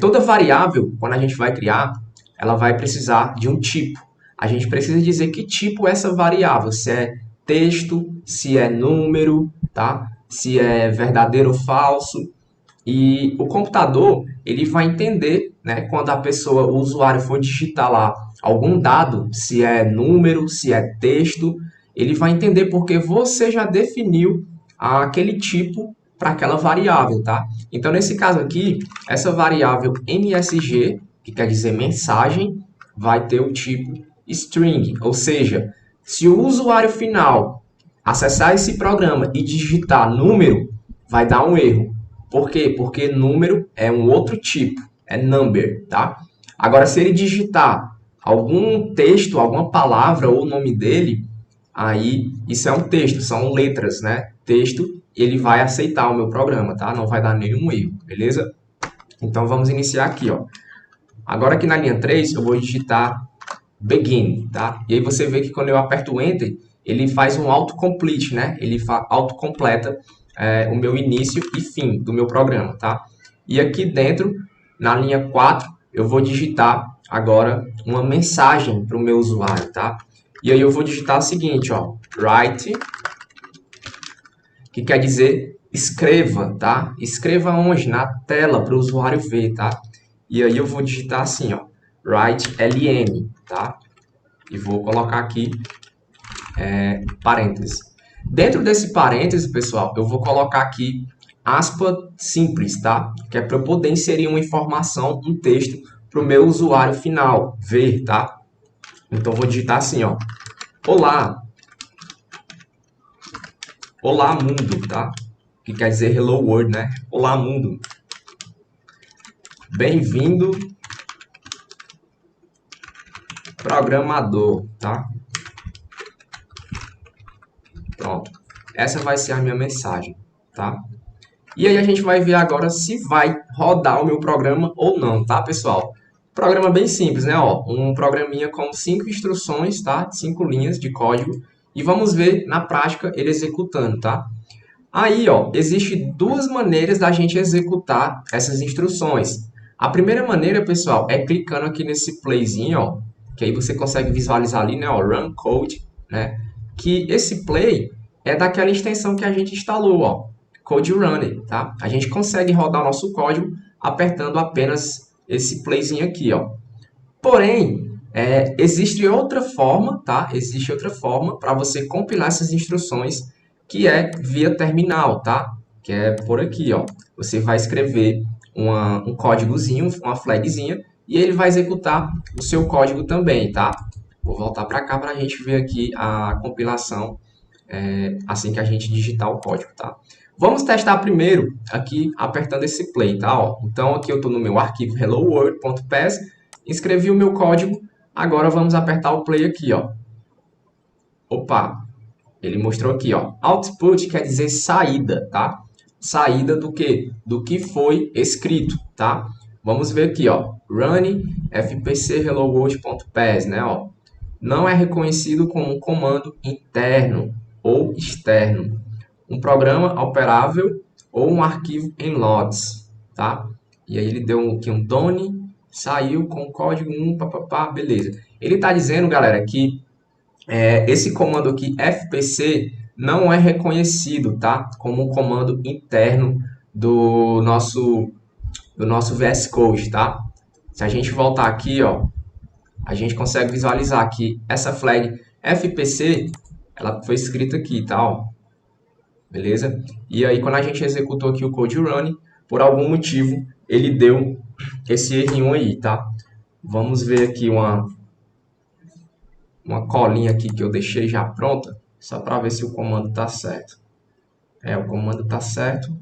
toda variável, quando a gente vai criar, ela vai precisar de um tipo. A gente precisa dizer que tipo é essa variável, se é texto, se é número, tá? Se é verdadeiro ou falso. E o computador, ele vai entender, né, quando a pessoa, o usuário for digitar lá algum dado, se é número, se é texto, ele vai entender porque você já definiu aquele tipo para aquela variável, tá? Então, nesse caso aqui, essa variável MSG, que quer dizer mensagem, vai ter o tipo string, ou seja, se o usuário final acessar esse programa e digitar número, vai dar um erro. Por quê? Porque número é um outro tipo, é number, tá? Agora, se ele digitar algum texto, alguma palavra ou o nome dele, aí isso é um texto, são letras, né? Texto, ele vai aceitar o meu programa, tá? Não vai dar nenhum erro, beleza? Então, vamos iniciar aqui, ó. Agora aqui na linha 3, eu vou digitar begin, tá? E aí você vê que quando eu aperto Enter, ele faz um autocomplete, né? Ele autocompleta o meu início e fim do meu programa, tá? E aqui dentro, na linha 4, eu vou digitar agora uma mensagem para o meu usuário, tá? E aí eu vou digitar o seguinte, ó, write, que quer dizer escreva, tá? Escreva onde? Na tela para o usuário ver, tá? E aí eu vou digitar assim, ó, write ln, tá? E vou colocar aqui parênteses. Dentro desse parêntese, pessoal, eu vou colocar aqui aspa simples, tá? Que é para eu poder inserir uma informação, um texto para o meu usuário final ver, tá? Então vou digitar assim, ó, olá, olá mundo, tá? Que quer dizer hello world, né? Olá mundo, bem-vindo programador, tá? Pronto. Essa vai ser a minha mensagem, tá? E aí a gente vai ver agora se vai rodar o meu programa ou não, tá, pessoal? Programa bem simples, né? Ó, um programinha com 5 instruções, tá? 5 linhas de código. E vamos ver na prática ele executando, tá? Aí, ó, existem duas maneiras da gente executar essas instruções. A primeira maneira, pessoal, é clicando aqui nesse playzinho, ó, que aí você consegue visualizar ali, né, ó, Run Code, né? Que esse play é daquela extensão que a gente instalou, ó, Code Runner, tá? A gente consegue rodar o nosso código apertando apenas esse playzinho aqui, ó. Porém, existe outra forma, tá? Existe outra forma para você compilar essas instruções que é via terminal, tá? Que é por aqui, ó. Você vai escrever um códigozinho, uma flagzinha, e ele vai executar o seu código também, tá? Vou voltar para cá para a gente ver aqui a compilação assim que a gente digitar o código, tá? Vamos testar primeiro aqui apertando esse play, tá? Ó, então aqui eu estou no meu arquivo helloworld.pes, escrevi o meu código, agora vamos apertar o play aqui, ó. Opa, ele mostrou aqui, ó, output quer dizer saída, tá? Saída do quê? Do que foi escrito, tá? Vamos ver aqui, ó, run fpc helloworld.pes, né, ó. Não é reconhecido como um comando interno ou externo, um programa operável ou um arquivo em logs, tá? E aí ele deu aqui um done, saiu com o código 1, papapá, beleza. Ele está dizendo, galera, que esse comando aqui, fpc, não é reconhecido, tá? Como um comando interno do nosso VS Code, tá? Se a gente voltar aqui, ó, a gente consegue visualizar que essa flag fpc, ela foi escrita aqui, tá? Ó, beleza? E aí, quando a gente executou aqui o code running, por algum motivo, ele deu esse errinho aí, tá? Vamos ver aqui uma colinha aqui que eu deixei já pronta, só para ver se o comando tá certo. O comando tá certo,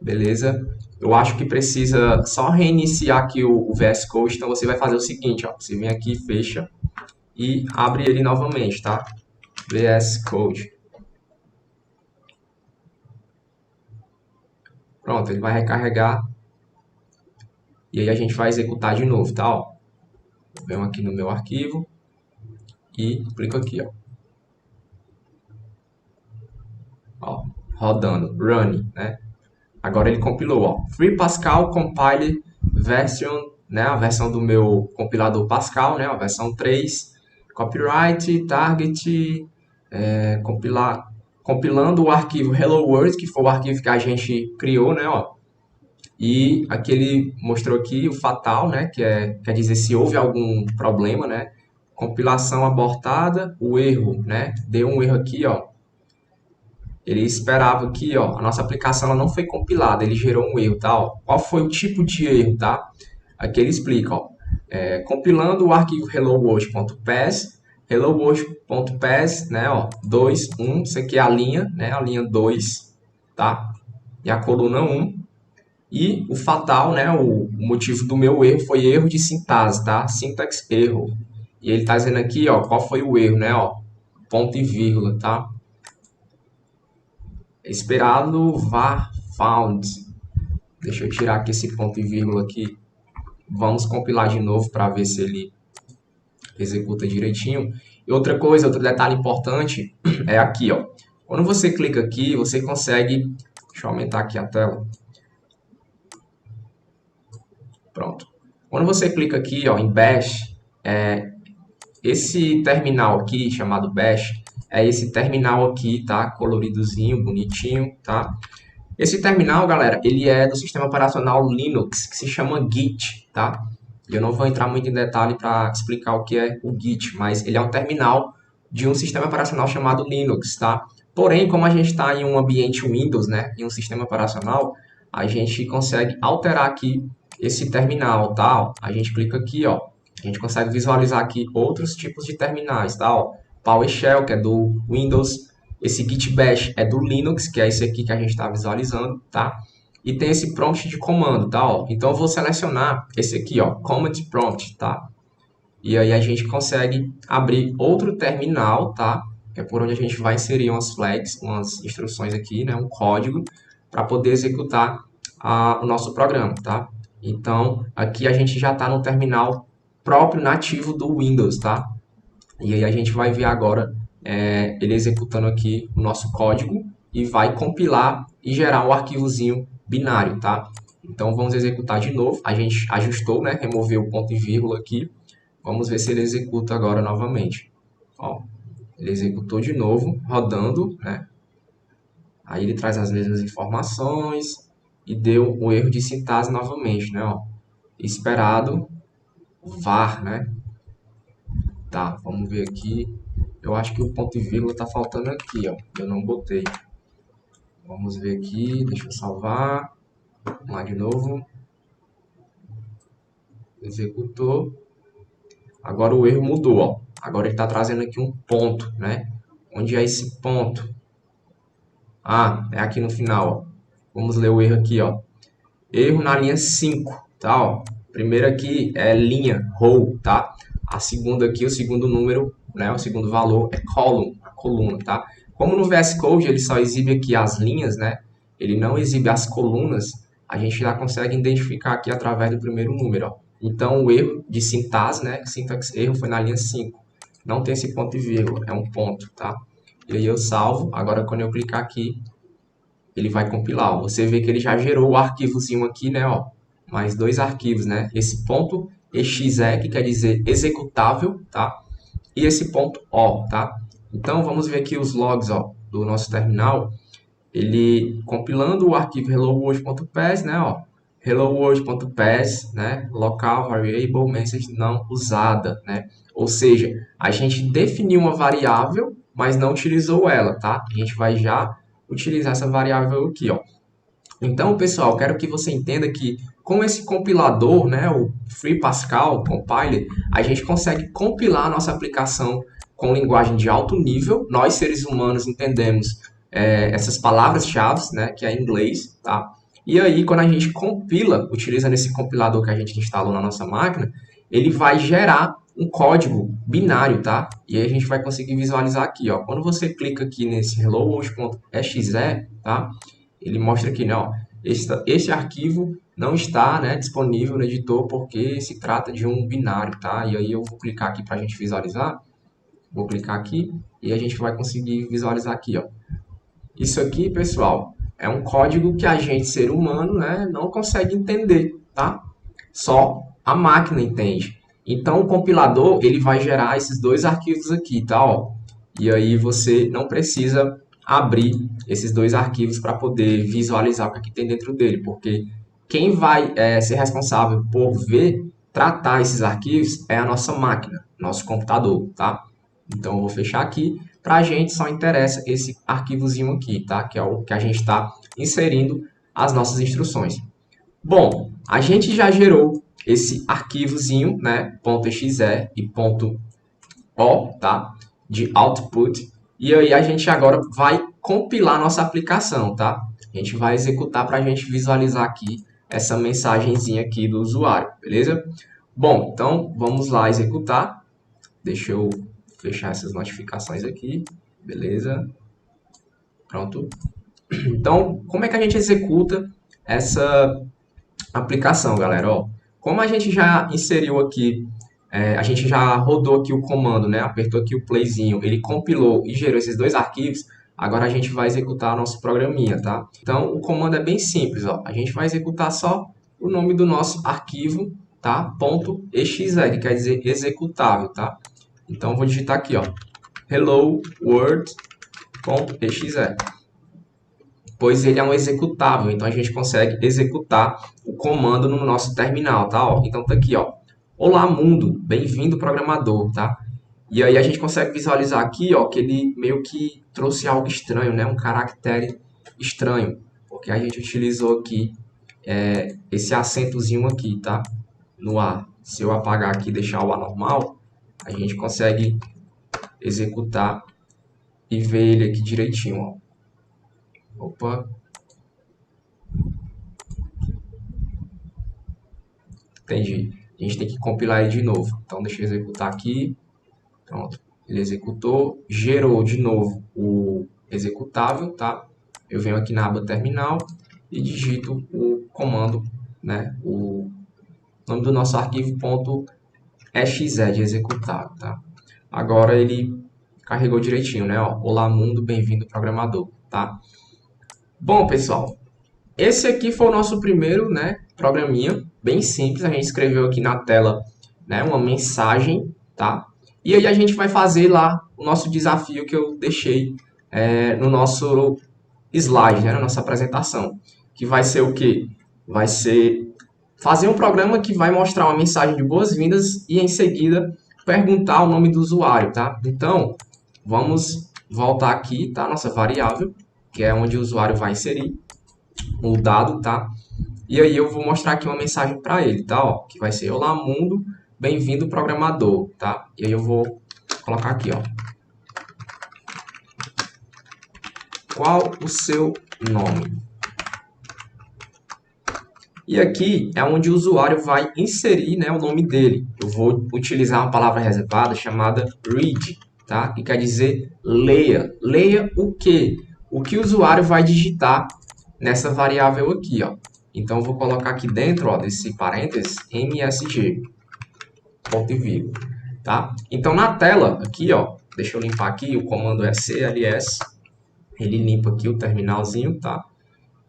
beleza? Eu acho que precisa só reiniciar aqui o VS Code, então você vai fazer o seguinte, ó, você vem aqui, fecha e abre ele novamente, tá? VS Code. Pronto, ele vai recarregar e aí a gente vai executar de novo, tá? Ó, venho aqui no meu arquivo e clico aqui, ó. Ó, rodando, running, né? Agora ele compilou, ó. Free Pascal Compiler Version, né? A versão do meu compilador Pascal, né? A versão 3. Copyright, target, compilando o arquivo Hello World, que foi o arquivo que a gente criou, né? Ó. E aqui ele mostrou aqui o fatal, né? Quer dizer se houve algum problema, né? Compilação abortada, o erro, né? Deu um erro aqui, ó. Ele esperava que, ó, a nossa aplicação ela não foi compilada, ele gerou um erro, tá? Ó. Qual foi o tipo de erro, tá? Aqui ele explica, ó, compilando o arquivo helloworld.pes, helloworld.pes, né, ó, 2, 1, isso aqui é a linha, né, a linha 2, tá? E a coluna 1. E o fatal, né, o motivo do meu erro foi erro de sintaxe, tá? Syntax error. E ele tá dizendo aqui, ó, qual foi o erro, né, ó, ponto e vírgula, tá? Esperado var found. Deixa eu tirar aqui esse ponto e vírgula aqui. Vamos compilar de novo para ver se ele executa direitinho. E outra coisa, outro detalhe importante é aqui, ó. Quando você clica aqui, você consegue... Deixa eu aumentar aqui a tela. Pronto. Quando você clica aqui, ó, em Bash, esse terminal aqui, chamado Bash, é esse terminal aqui, tá? Coloridozinho, bonitinho, tá? Esse terminal, galera, ele é do sistema operacional Linux, que se chama Git, tá? Eu não vou entrar muito em detalhe para explicar o que é o Git, mas ele é um terminal de um sistema operacional chamado Linux, tá? Porém, como a gente está em um ambiente Windows, né, em um sistema operacional, a gente consegue alterar aqui esse terminal, tá? A gente clica aqui, ó, a gente consegue visualizar aqui outros tipos de terminais, tá? Ó, PowerShell, que é do Windows, esse Git Bash é do Linux, que é esse aqui que a gente está visualizando, tá? E tem esse prompt de comando, tá? Ó, então eu vou selecionar esse aqui, ó, Command Prompt, tá? E aí a gente consegue abrir outro terminal, tá? Que é por onde a gente vai inserir umas flags, umas instruções aqui, né? Um código para poder executar o nosso programa, tá? Então, aqui a gente já está no terminal próprio nativo do Windows, tá? E aí a gente vai ver agora ele executando aqui o nosso código e vai compilar e gerar um arquivozinho binário, tá? Então vamos executar de novo. A gente ajustou, né? Removeu o ponto e vírgula aqui. Vamos ver se ele executa agora novamente. Ó, ele executou de novo, rodando, né? Aí ele traz as mesmas informações e deu um erro de sintaxe novamente, né? Ó, esperado var, né? Tá, vamos ver aqui. Eu acho que o ponto e vírgula tá faltando aqui, ó. Eu não botei. Vamos ver aqui, deixa eu salvar. Vamos lá de novo. Executou. Agora o erro mudou, ó. Agora ele está trazendo aqui um ponto, né? Onde é esse ponto? Ah, é aqui no final, ó. Vamos ler o erro aqui, ó. Erro na linha 5, tá? Ó. Primeiro aqui é linha, row, tá? A segunda aqui, o segundo número, né? O segundo valor é column, a coluna, tá? Como no VS Code ele só exibe aqui as linhas, né? Ele não exibe as colunas, a gente já consegue identificar aqui através do primeiro número, ó. Então o erro de sintaxe, né? Syntax erro foi na linha 5. Não tem esse ponto e vírgula, é um ponto, tá? E aí eu salvo, agora quando eu clicar aqui, ele vai compilar, ó. Você vê que ele já gerou o arquivozinho aqui, né, ó, mais dois arquivos, né, esse ponto .exe, que quer dizer executável, tá, e esse ponto .o, tá. Então, vamos ver aqui os logs, ó, do nosso terminal, ele compilando o arquivo helloworld.pes, né, ó, helloworld.pes, né, local variable message não usada, né, ou seja, a gente definiu uma variável, mas não utilizou ela, tá, a gente vai já utilizar essa variável aqui, ó. Então, pessoal, quero que você entenda que com esse compilador, né, o Free Pascal Compiler, a gente consegue compilar a nossa aplicação com linguagem de alto nível. Nós, seres humanos, entendemos essas palavras-chave, né, que é em inglês, tá? E aí, quando a gente compila, utilizando esse compilador que a gente instalou na nossa máquina, ele vai gerar um código binário, tá? E aí a gente vai conseguir visualizar aqui, ó. Quando você clica aqui nesse helloworld.exe, tá? Ele mostra aqui, né, ó, esse arquivo não está, né, disponível no editor porque se trata de um binário, tá? E aí eu vou clicar aqui para a gente visualizar. Vou clicar aqui e a gente vai conseguir visualizar aqui, ó. Isso aqui, pessoal, é um código que a gente, ser humano, né, não consegue entender, tá? Só a máquina entende. Então, o compilador, ele vai gerar esses dois arquivos aqui, tá? Ó. E aí você não precisa abrir esses dois arquivos para poder visualizar o que aqui tem dentro dele, porque quem vai ser responsável por ver, tratar esses arquivos é a nossa máquina, nosso computador, tá? Então, eu vou fechar aqui. Para a gente só interessa esse arquivozinho aqui, tá? Que é o que a gente está inserindo as nossas instruções. Bom, a gente já gerou esse arquivozinho, né? .exe e .o, tá? De output. E aí a gente agora vai compilar nossa aplicação, tá? A gente vai executar para a gente visualizar aqui essa mensagenzinha aqui do usuário, beleza? Bom, então vamos lá executar. Deixa eu fechar essas notificações aqui, beleza? Pronto. Então, como é que a gente executa essa aplicação, galera? Ó, como a gente já inseriu aqui, a gente já rodou aqui o comando, né? Apertou aqui o playzinho, ele compilou e gerou esses dois arquivos, agora a gente vai executar nosso programinha, tá? Então, o comando é bem simples, ó. A gente vai executar só o nome do nosso arquivo, tá? .exe, que quer dizer executável, tá? Então, vou digitar aqui, ó, hello world.exe, pois ele é um executável, então a gente consegue executar o comando no nosso terminal, tá? Ó, então tá aqui, ó, olá mundo, bem-vindo programador, tá? E aí a gente consegue visualizar aqui, ó, que ele meio que trouxe algo estranho, né? Um caractere estranho, porque a gente utilizou aqui esse acentozinho aqui, tá? No A. Se eu apagar aqui e deixar o A normal, a gente consegue executar e ver ele aqui direitinho, ó. Opa. Entendi. A gente tem que compilar ele de novo. Então, deixa eu executar aqui. Pronto. Ele executou, gerou de novo o executável, tá? Eu venho aqui na aba terminal e digito o comando, né? O nome do nosso arquivo .exe de executável, tá? Agora ele carregou direitinho, né? Ó, olá mundo, bem-vindo programador, tá? Bom, pessoal, esse aqui foi o nosso primeiro, né, programinha, bem simples. A gente escreveu aqui na tela, né, uma mensagem, tá? E aí a gente vai fazer lá o nosso desafio que eu deixei no nosso slide, né, na nossa apresentação, que vai ser o quê? Vai ser fazer um programa que vai mostrar uma mensagem de boas-vindas e em seguida perguntar o nome do usuário, tá? Então, vamos voltar aqui, tá? Nossa variável, que é onde o usuário vai inserir o dado, tá? E aí eu vou mostrar aqui uma mensagem para ele, tá? Ó, que vai ser olá mundo, bem-vindo programador, tá? E aí eu vou colocar aqui, ó. Qual o seu nome? E aqui é onde o usuário vai inserir, né, o nome dele. Eu vou utilizar uma palavra reservada chamada read, tá? Que quer dizer leia. Leia o quê? O que o usuário vai digitar nessa variável aqui, ó. Então, eu vou colocar aqui dentro, ó, desse parênteses, msg, ponto e vírgula, tá? Então, na tela, aqui, ó, deixa eu limpar aqui, o comando é cls, ele limpa aqui o terminalzinho, tá?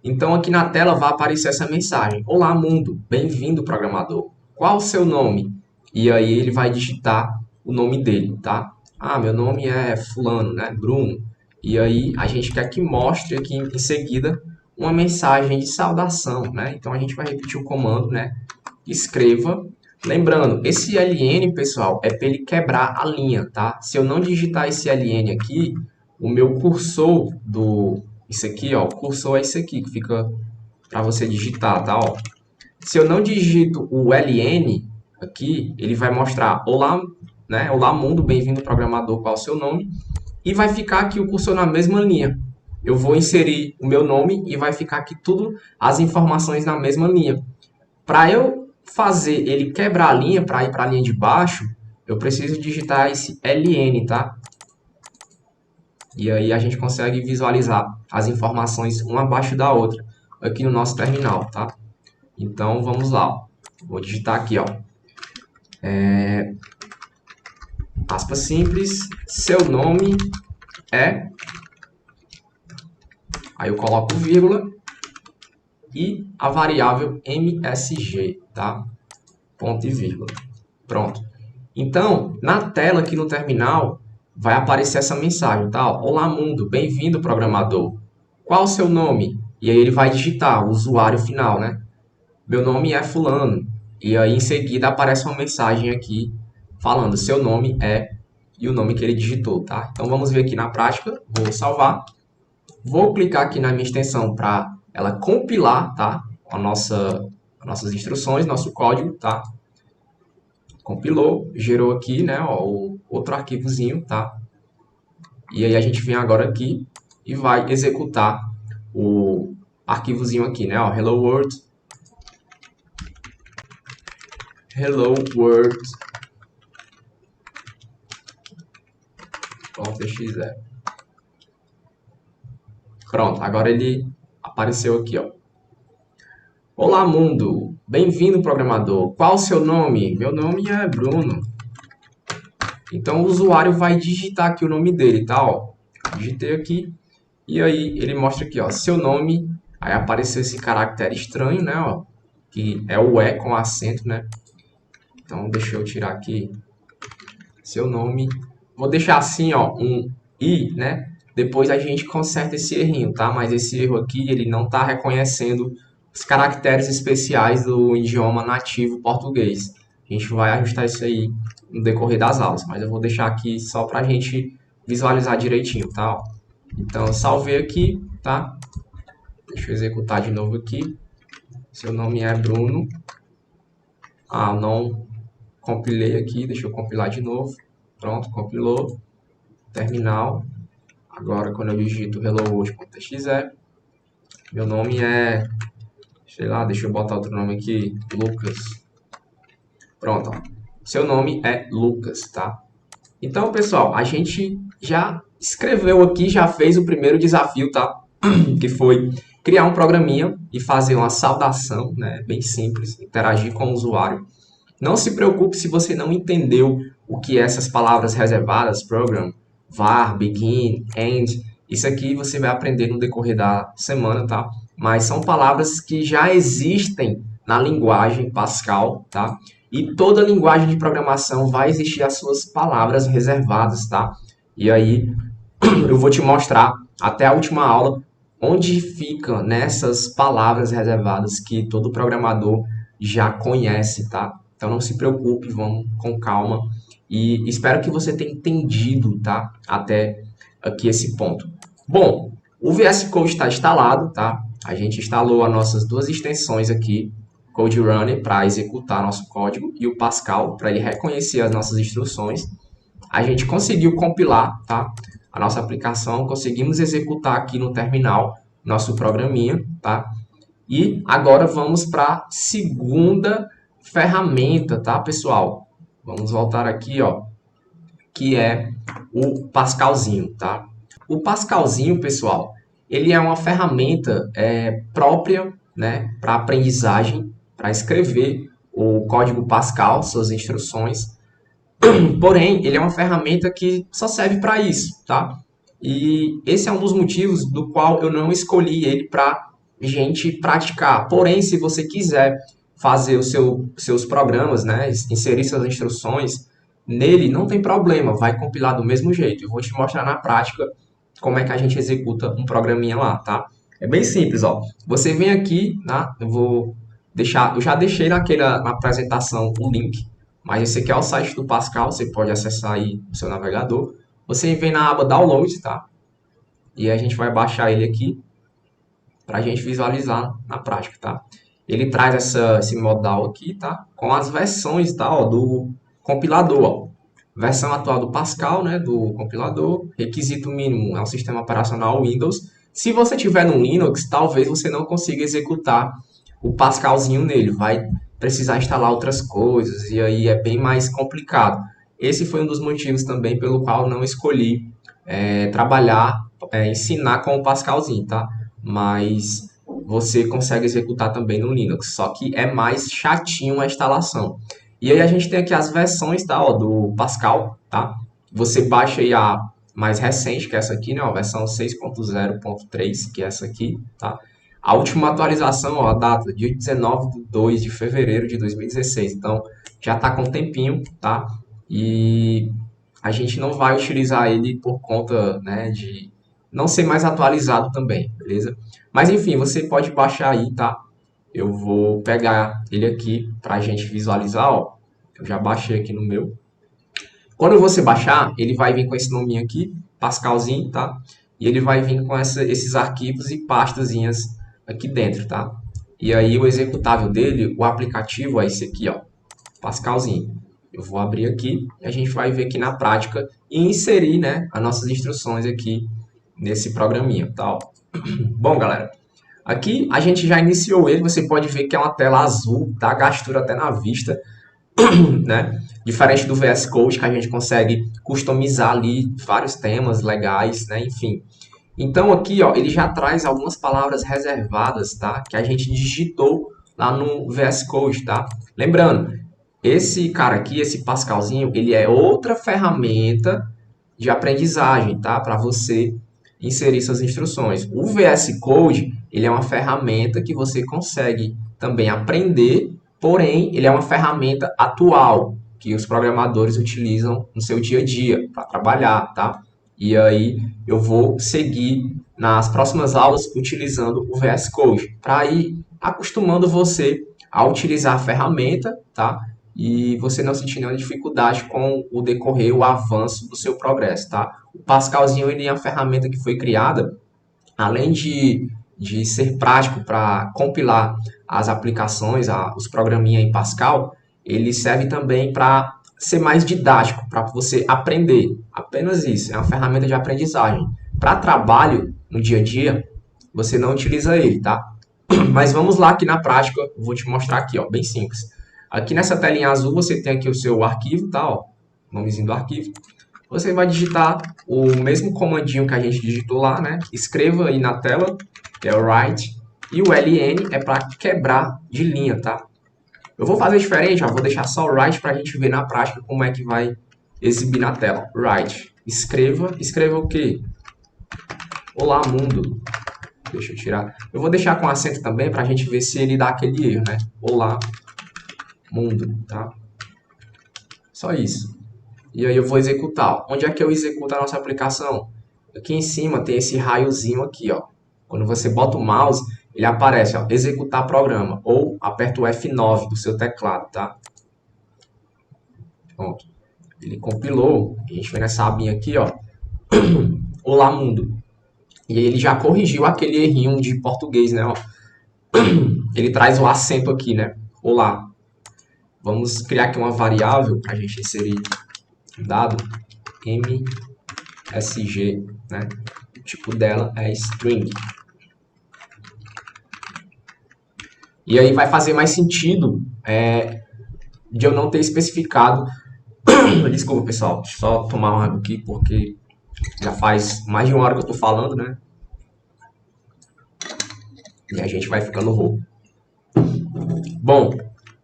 Então, aqui na tela vai aparecer essa mensagem. Olá, mundo. Bem-vindo, programador. Qual o seu nome? E aí ele vai digitar o nome dele, tá? Ah, meu nome é fulano, né? Bruno. E aí a gente quer que mostre aqui em seguida uma mensagem de saudação, né? Então, a gente vai repetir o comando, né? Escreva. Lembrando, esse ln, pessoal, é para ele quebrar a linha, tá? Se eu não digitar esse ln aqui, o meu cursor do... Isso aqui, ó, o cursor é esse aqui, que fica para você digitar, tá? Ó. Se eu não digito o ln aqui, ele vai mostrar olá, né? Olá, mundo, bem-vindo, programador, qual é o seu nome? E vai ficar aqui o cursor na mesma linha. Eu vou inserir o meu nome e vai ficar aqui tudo, as informações na mesma linha. Para eu fazer ele quebrar a linha, para ir para a linha de baixo, eu preciso digitar esse ln, tá? E aí a gente consegue visualizar as informações uma abaixo da outra aqui no nosso terminal, tá? Então, vamos lá. Ó. Vou digitar aqui, ó. Aspas simples, seu nome é... Aí eu coloco vírgula e a variável msg, tá? Ponto e vírgula. Pronto. Então, na tela aqui no terminal, vai aparecer essa mensagem, tá? Olá, mundo. Bem-vindo, programador. Qual o seu nome? E aí ele vai digitar o usuário final, né? Meu nome é fulano. E aí, em seguida, aparece uma mensagem aqui falando seu nome é e o nome que ele digitou, tá? Então, vamos ver aqui na prática. Vou salvar. Vou clicar aqui na minha extensão para ela compilar, tá? Nossas instruções, nosso código, tá? Compilou, gerou aqui, né, ó, o outro arquivozinho, tá? E aí a gente vem agora aqui e vai executar o arquivozinho aqui, né, ó, hello world, .exe. Pronto, agora ele apareceu aqui, ó. Olá, mundo. Bem-vindo, programador. Qual o seu nome? Meu nome é Bruno. Então, o usuário vai digitar aqui o nome dele, tá? Ó, digitei aqui. E aí, ele mostra aqui, ó, seu nome. Aí apareceu esse caractere estranho, né? Ó, que é o E com acento, né? Então, deixa eu tirar aqui seu nome. Vou deixar assim, ó, um I, né? Depois a gente conserta esse errinho, tá? Mas esse erro aqui, ele não está reconhecendo os caracteres especiais do idioma nativo português. A gente vai ajustar isso aí no decorrer das aulas, mas eu vou deixar aqui só para a gente visualizar direitinho, tá? Então, eu salvei aqui, tá? Deixa eu executar de novo aqui. Seu nome é Bruno. Ah, não compilei aqui, deixa eu compilar de novo. Pronto, compilou. Terminal. Agora, quando eu digito helloworld.exe, meu nome é, sei lá, deixa eu botar outro nome aqui, Lucas. Pronto, ó. Seu nome é Lucas, tá? Então, pessoal, a gente já escreveu aqui, já fez o primeiro desafio, tá? Que foi criar um programinha e fazer uma saudação, né? Bem simples, interagir com o usuário. Não se preocupe se você não entendeu o que é essas palavras reservadas, program, var, begin, end. Isso aqui você vai aprender no decorrer da semana, tá? Mas são palavras que já existem na linguagem Pascal, tá? E toda linguagem de programação vai existir as suas palavras reservadas, tá? E aí eu vou te mostrar até a última aula onde fica nessas palavras reservadas que todo programador já conhece, tá? Então não se preocupe, vamos com calma. E espero que você tenha entendido, tá? Até aqui esse ponto. Bom, o VS Code está instalado, tá? A gente instalou as nossas duas extensões aqui, Code Runner para executar nosso código e o Pascal para ele reconhecer as nossas instruções. a gente conseguiu compilar, tá? A nossa aplicação, conseguimos executar aqui no terminal nosso programinha, tá? E agora vamos para a segunda ferramenta, tá, pessoal? Vamos voltar aqui, ó, que é o Pascalzinho, tá? O Pascalzinho, pessoal, ele é uma ferramenta própria, né, para aprendizagem, para escrever o código Pascal, suas instruções. Porém, ele é uma ferramenta que só serve para isso, tá? E esse é um dos motivos do qual eu não escolhi ele para gente praticar. Porém, se você quiser fazer os seus programas, né, inserir suas instruções nele, não tem problema, vai compilar do mesmo jeito. Eu vou te mostrar na prática como é que a gente executa um programinha lá, tá? É bem simples, ó. Você vem aqui, tá? Eu já deixei na apresentação o link, mas esse aqui é o site do Pascal, você pode acessar aí no seu navegador. Você vem na aba Download, tá? E a gente vai baixar ele aqui para a gente visualizar na prática, tá? Ele traz esse modal aqui, tá? Com as versões, tá? Ó, do compilador, ó. Versão atual do Pascal, né? Do compilador. Requisito mínimo é um sistema operacional Windows. Se você tiver no Linux, talvez você não consiga executar o Pascalzinho nele. Vai precisar instalar outras coisas e aí é bem mais complicado. Esse foi um dos motivos também pelo qual não escolhi ensinar com o Pascalzinho, tá? Mas você consegue executar também no Linux, só que é mais chatinho a instalação. E aí a gente tem aqui as versões, tá, ó, do Pascal, tá? Você baixa aí a mais recente, que é essa aqui, né, a versão 6.0.3, que é essa aqui, tá? A última atualização, ó, a data, dia 19 de 2 de fevereiro de 2016, então já tá com um tempinho, tá? E a gente não vai utilizar ele por conta, né, de não ser mais atualizado também, beleza? Mas enfim, você pode baixar aí, tá? Eu vou pegar ele aqui para a gente visualizar, ó. Eu já baixei aqui no meu. Quando você baixar, ele vai vir com esse nominho aqui, Pascalzinho, tá? E ele vai vir com esses arquivos e pastazinhas aqui dentro, tá? E aí o executável dele, o aplicativo é esse aqui, ó, Pascalzinho. Eu vou abrir aqui e a gente vai ver aqui na prática e inserir, né, as nossas instruções aqui nesse programinha, tá? Bom, galera, aqui a gente já iniciou ele, você pode ver que é uma tela azul, dá gastura até na vista, né? Diferente do VS Code, que a gente consegue customizar ali vários temas legais, né? Enfim. Então aqui, ó, ele já traz algumas palavras reservadas, tá? Que a gente digitou lá no VS Code, tá? Lembrando, esse cara aqui, esse Pascalzinho, ele é outra ferramenta de aprendizagem, tá? Para você inserir suas instruções. O VS Code, ele é uma ferramenta que você consegue também aprender, porém, ele é uma ferramenta atual que os programadores utilizam no seu dia a dia para trabalhar, tá? E aí eu vou seguir nas próximas aulas utilizando o VS Code para ir acostumando você a utilizar a ferramenta, tá? E você não sentir nenhuma dificuldade com o decorrer, o avanço do seu progresso, tá? O Pascalzinho ele é uma ferramenta que foi criada, além de ser prático para compilar as aplicações, os programinha em Pascal, ele serve também para ser mais didático, para você aprender. Apenas isso, é uma ferramenta de aprendizagem. Para trabalho, no dia a dia, você não utiliza ele, tá? Mas vamos lá aqui na prática, eu vou te mostrar aqui, ó, bem simples. Aqui nessa telinha azul você tem aqui o seu arquivo, tá? Ó, nomezinho do arquivo. Você vai digitar o mesmo comandinho que a gente digitou lá, né? Escreva aí na tela, que é o write. E o LN é para quebrar de linha, tá? Eu vou fazer diferente, ó, vou deixar só o write para a gente ver na prática como é que vai exibir na tela. Write. Escreva o quê? Olá, mundo. Deixa eu tirar. Eu vou deixar com acento também para a gente ver se ele dá aquele erro, né? Olá, mundo, tá? Só isso. E aí eu vou executar. Onde é que eu executo a nossa aplicação? Aqui em cima tem esse raiozinho aqui, ó. Quando você bota o mouse, ele aparece, ó, executar programa. Ou aperta o F9 do seu teclado, tá? Pronto. Ele compilou. A gente vem nessa abinha aqui, ó. Olá, mundo. E aí ele já corrigiu aquele errinho de português, né? Ó. Ele traz o acento aqui, né? Olá. Vamos criar aqui uma variável para a gente inserir dado. MSG, né? O tipo dela é string. E aí vai fazer mais sentido de eu não ter especificado. Desculpa, pessoal, só tomar uma água aqui porque já faz mais de 1 hora que eu tô falando, né? E a gente vai ficando rouco. Bom,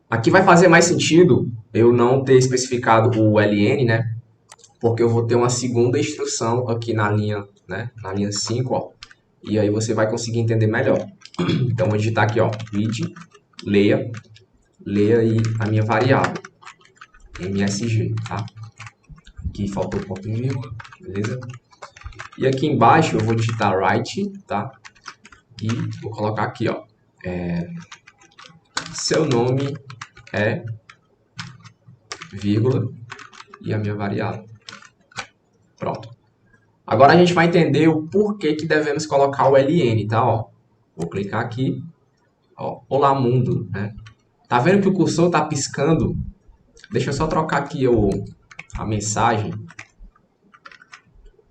aqui vai fazer mais sentido eu não ter especificado o ln, né? Porque eu vou ter uma segunda instrução aqui na linha, né? Na linha 5, ó. E aí você vai conseguir entender melhor. Então, vou digitar aqui, ó, read, leia aí a minha variável, MSG, tá? Aqui faltou ponto e vírgula, beleza? E aqui embaixo eu vou digitar write, tá? E vou colocar aqui, ó, seu nome é, vírgula, e a minha variável. Pronto. Agora a gente vai entender o porquê que devemos colocar o ln, tá? Ó, vou clicar aqui, ó, olá mundo, né? Tá vendo que o cursor tá piscando? Deixa eu só trocar aqui a mensagem,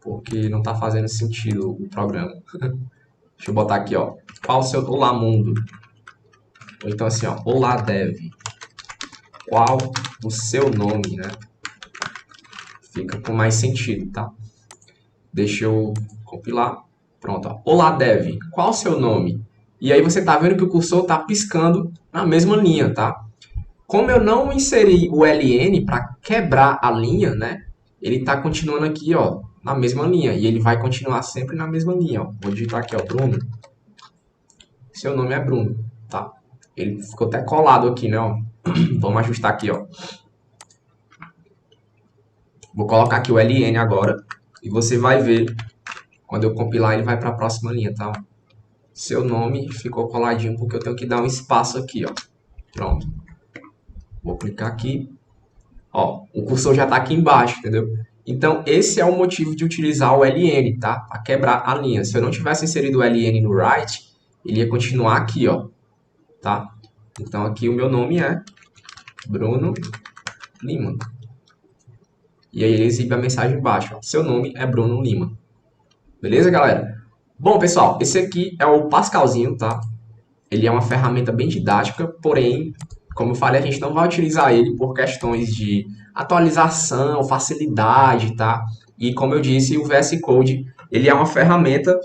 porque não tá fazendo sentido o programa. Deixa eu botar aqui, ó, qual o seu olá mundo? Ou então assim, ó, olá dev. Qual o seu nome, né? Fica com mais sentido, tá? Deixa eu compilar. Pronto, ó. Olá dev, qual o seu nome? E aí você tá vendo que o cursor tá piscando na mesma linha, tá? Como eu não inseri o ln para quebrar a linha, né? Ele tá continuando aqui, ó, na mesma linha. E ele vai continuar sempre na mesma linha, ó. Vou digitar aqui, ó, Bruno. Seu nome é Bruno, tá? Ele ficou até colado aqui, né, ó. Vamos ajustar aqui, ó. Vou colocar aqui o ln agora. E você vai ver, quando eu compilar, ele vai para a próxima linha, tá? Seu nome ficou coladinho porque eu tenho que dar um espaço aqui, ó. Pronto. Vou clicar aqui. Ó, o cursor já está aqui embaixo, entendeu? Então, esse é o motivo de utilizar o ln, tá? Para quebrar a linha. Se eu não tivesse inserido o ln no write, ele ia continuar aqui, ó. Tá? Então, aqui o meu nome é Bruno Lima. E aí ele exibe a mensagem embaixo, ó. Seu nome é Bruno Lima. Beleza, galera? Bom, pessoal, esse aqui é o Pascalzinho, tá? Ele é uma ferramenta bem didática, porém, como eu falei, a gente não vai utilizar ele por questões de atualização, facilidade, tá? E como eu disse, o VS Code, ele é uma ferramenta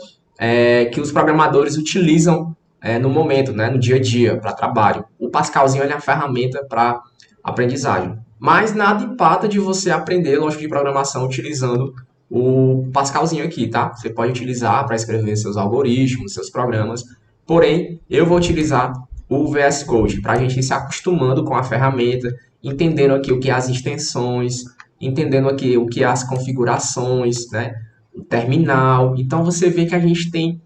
que os programadores utilizam no momento, né? No dia a dia, para trabalho. O Pascalzinho ele é uma ferramenta para aprendizagem. Mas nada empata de você aprender lógica de programação utilizando o Pascalzinho aqui, tá? Você pode utilizar para escrever seus algoritmos, seus programas. Porém, eu vou utilizar o VS Code para a gente ir se acostumando com a ferramenta, entendendo aqui o que é as extensões, entendendo aqui o que é as configurações, né? O terminal. Então, você vê que a gente tem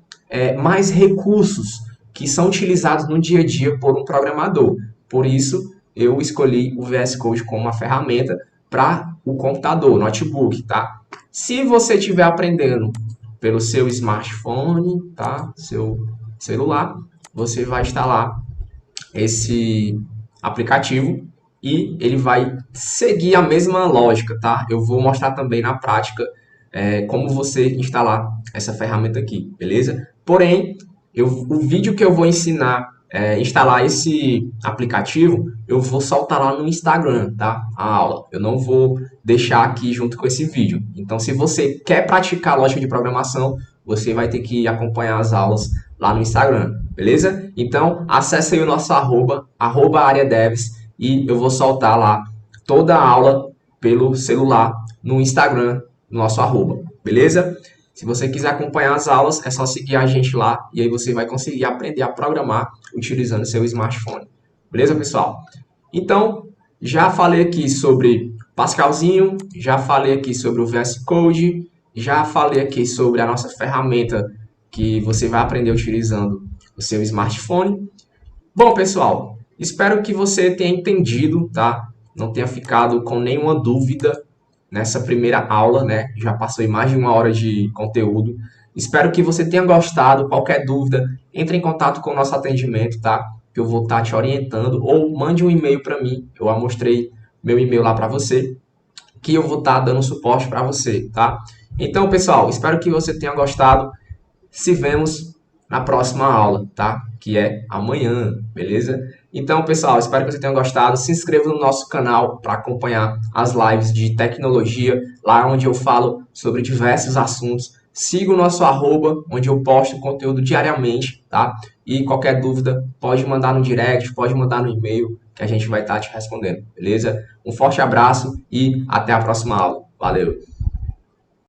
mais recursos que são utilizados no dia a dia por um programador. Por isso, eu escolhi o VS Code como uma ferramenta para o computador, notebook, tá? Se você estiver aprendendo pelo seu smartphone, tá? Seu celular, você vai instalar esse aplicativo e ele vai seguir a mesma lógica, tá? Eu vou mostrar também na prática como você instalar essa ferramenta aqui, beleza? Porém, o vídeo que eu vou ensinar instalar esse aplicativo, eu vou soltar lá no Instagram, tá? A aula. Eu não vou deixar aqui junto com esse vídeo. Então, se você quer praticar lógica de programação, você vai ter que acompanhar as aulas lá no Instagram, beleza? Então, acesse aí o nosso @areadevs, e eu vou soltar lá toda a aula pelo celular no Instagram, no nosso beleza? Se você quiser acompanhar as aulas, é só seguir a gente lá e aí você vai conseguir aprender a programar utilizando seu smartphone. Beleza, pessoal? Então, já falei aqui sobre Pascalzinho, já falei aqui sobre o VS Code, já falei aqui sobre a nossa ferramenta que você vai aprender utilizando o seu smartphone. Bom, pessoal, espero que você tenha entendido, tá? Não tenha ficado com nenhuma dúvida nessa primeira aula, né? Já passou mais de 1 hora de conteúdo. Espero que você tenha gostado. Qualquer dúvida, entre em contato com o nosso atendimento, tá? Que eu vou estar te orientando. Ou mande um e-mail para mim. Eu mostrei meu e-mail lá para você. que eu vou estar dando suporte para você, tá? Então, pessoal, espero que você tenha gostado. Se vemos na próxima aula, tá? Que é amanhã, beleza? Então, pessoal, espero que você tenha gostado. Se inscreva no nosso canal para acompanhar as lives de tecnologia, lá onde eu falo sobre diversos assuntos. Siga o nosso arroba, onde eu posto conteúdo diariamente, tá? E qualquer dúvida, pode mandar no direct, pode mandar no e-mail, que a gente vai estar te respondendo, beleza? Um forte abraço e até a próxima aula. Valeu!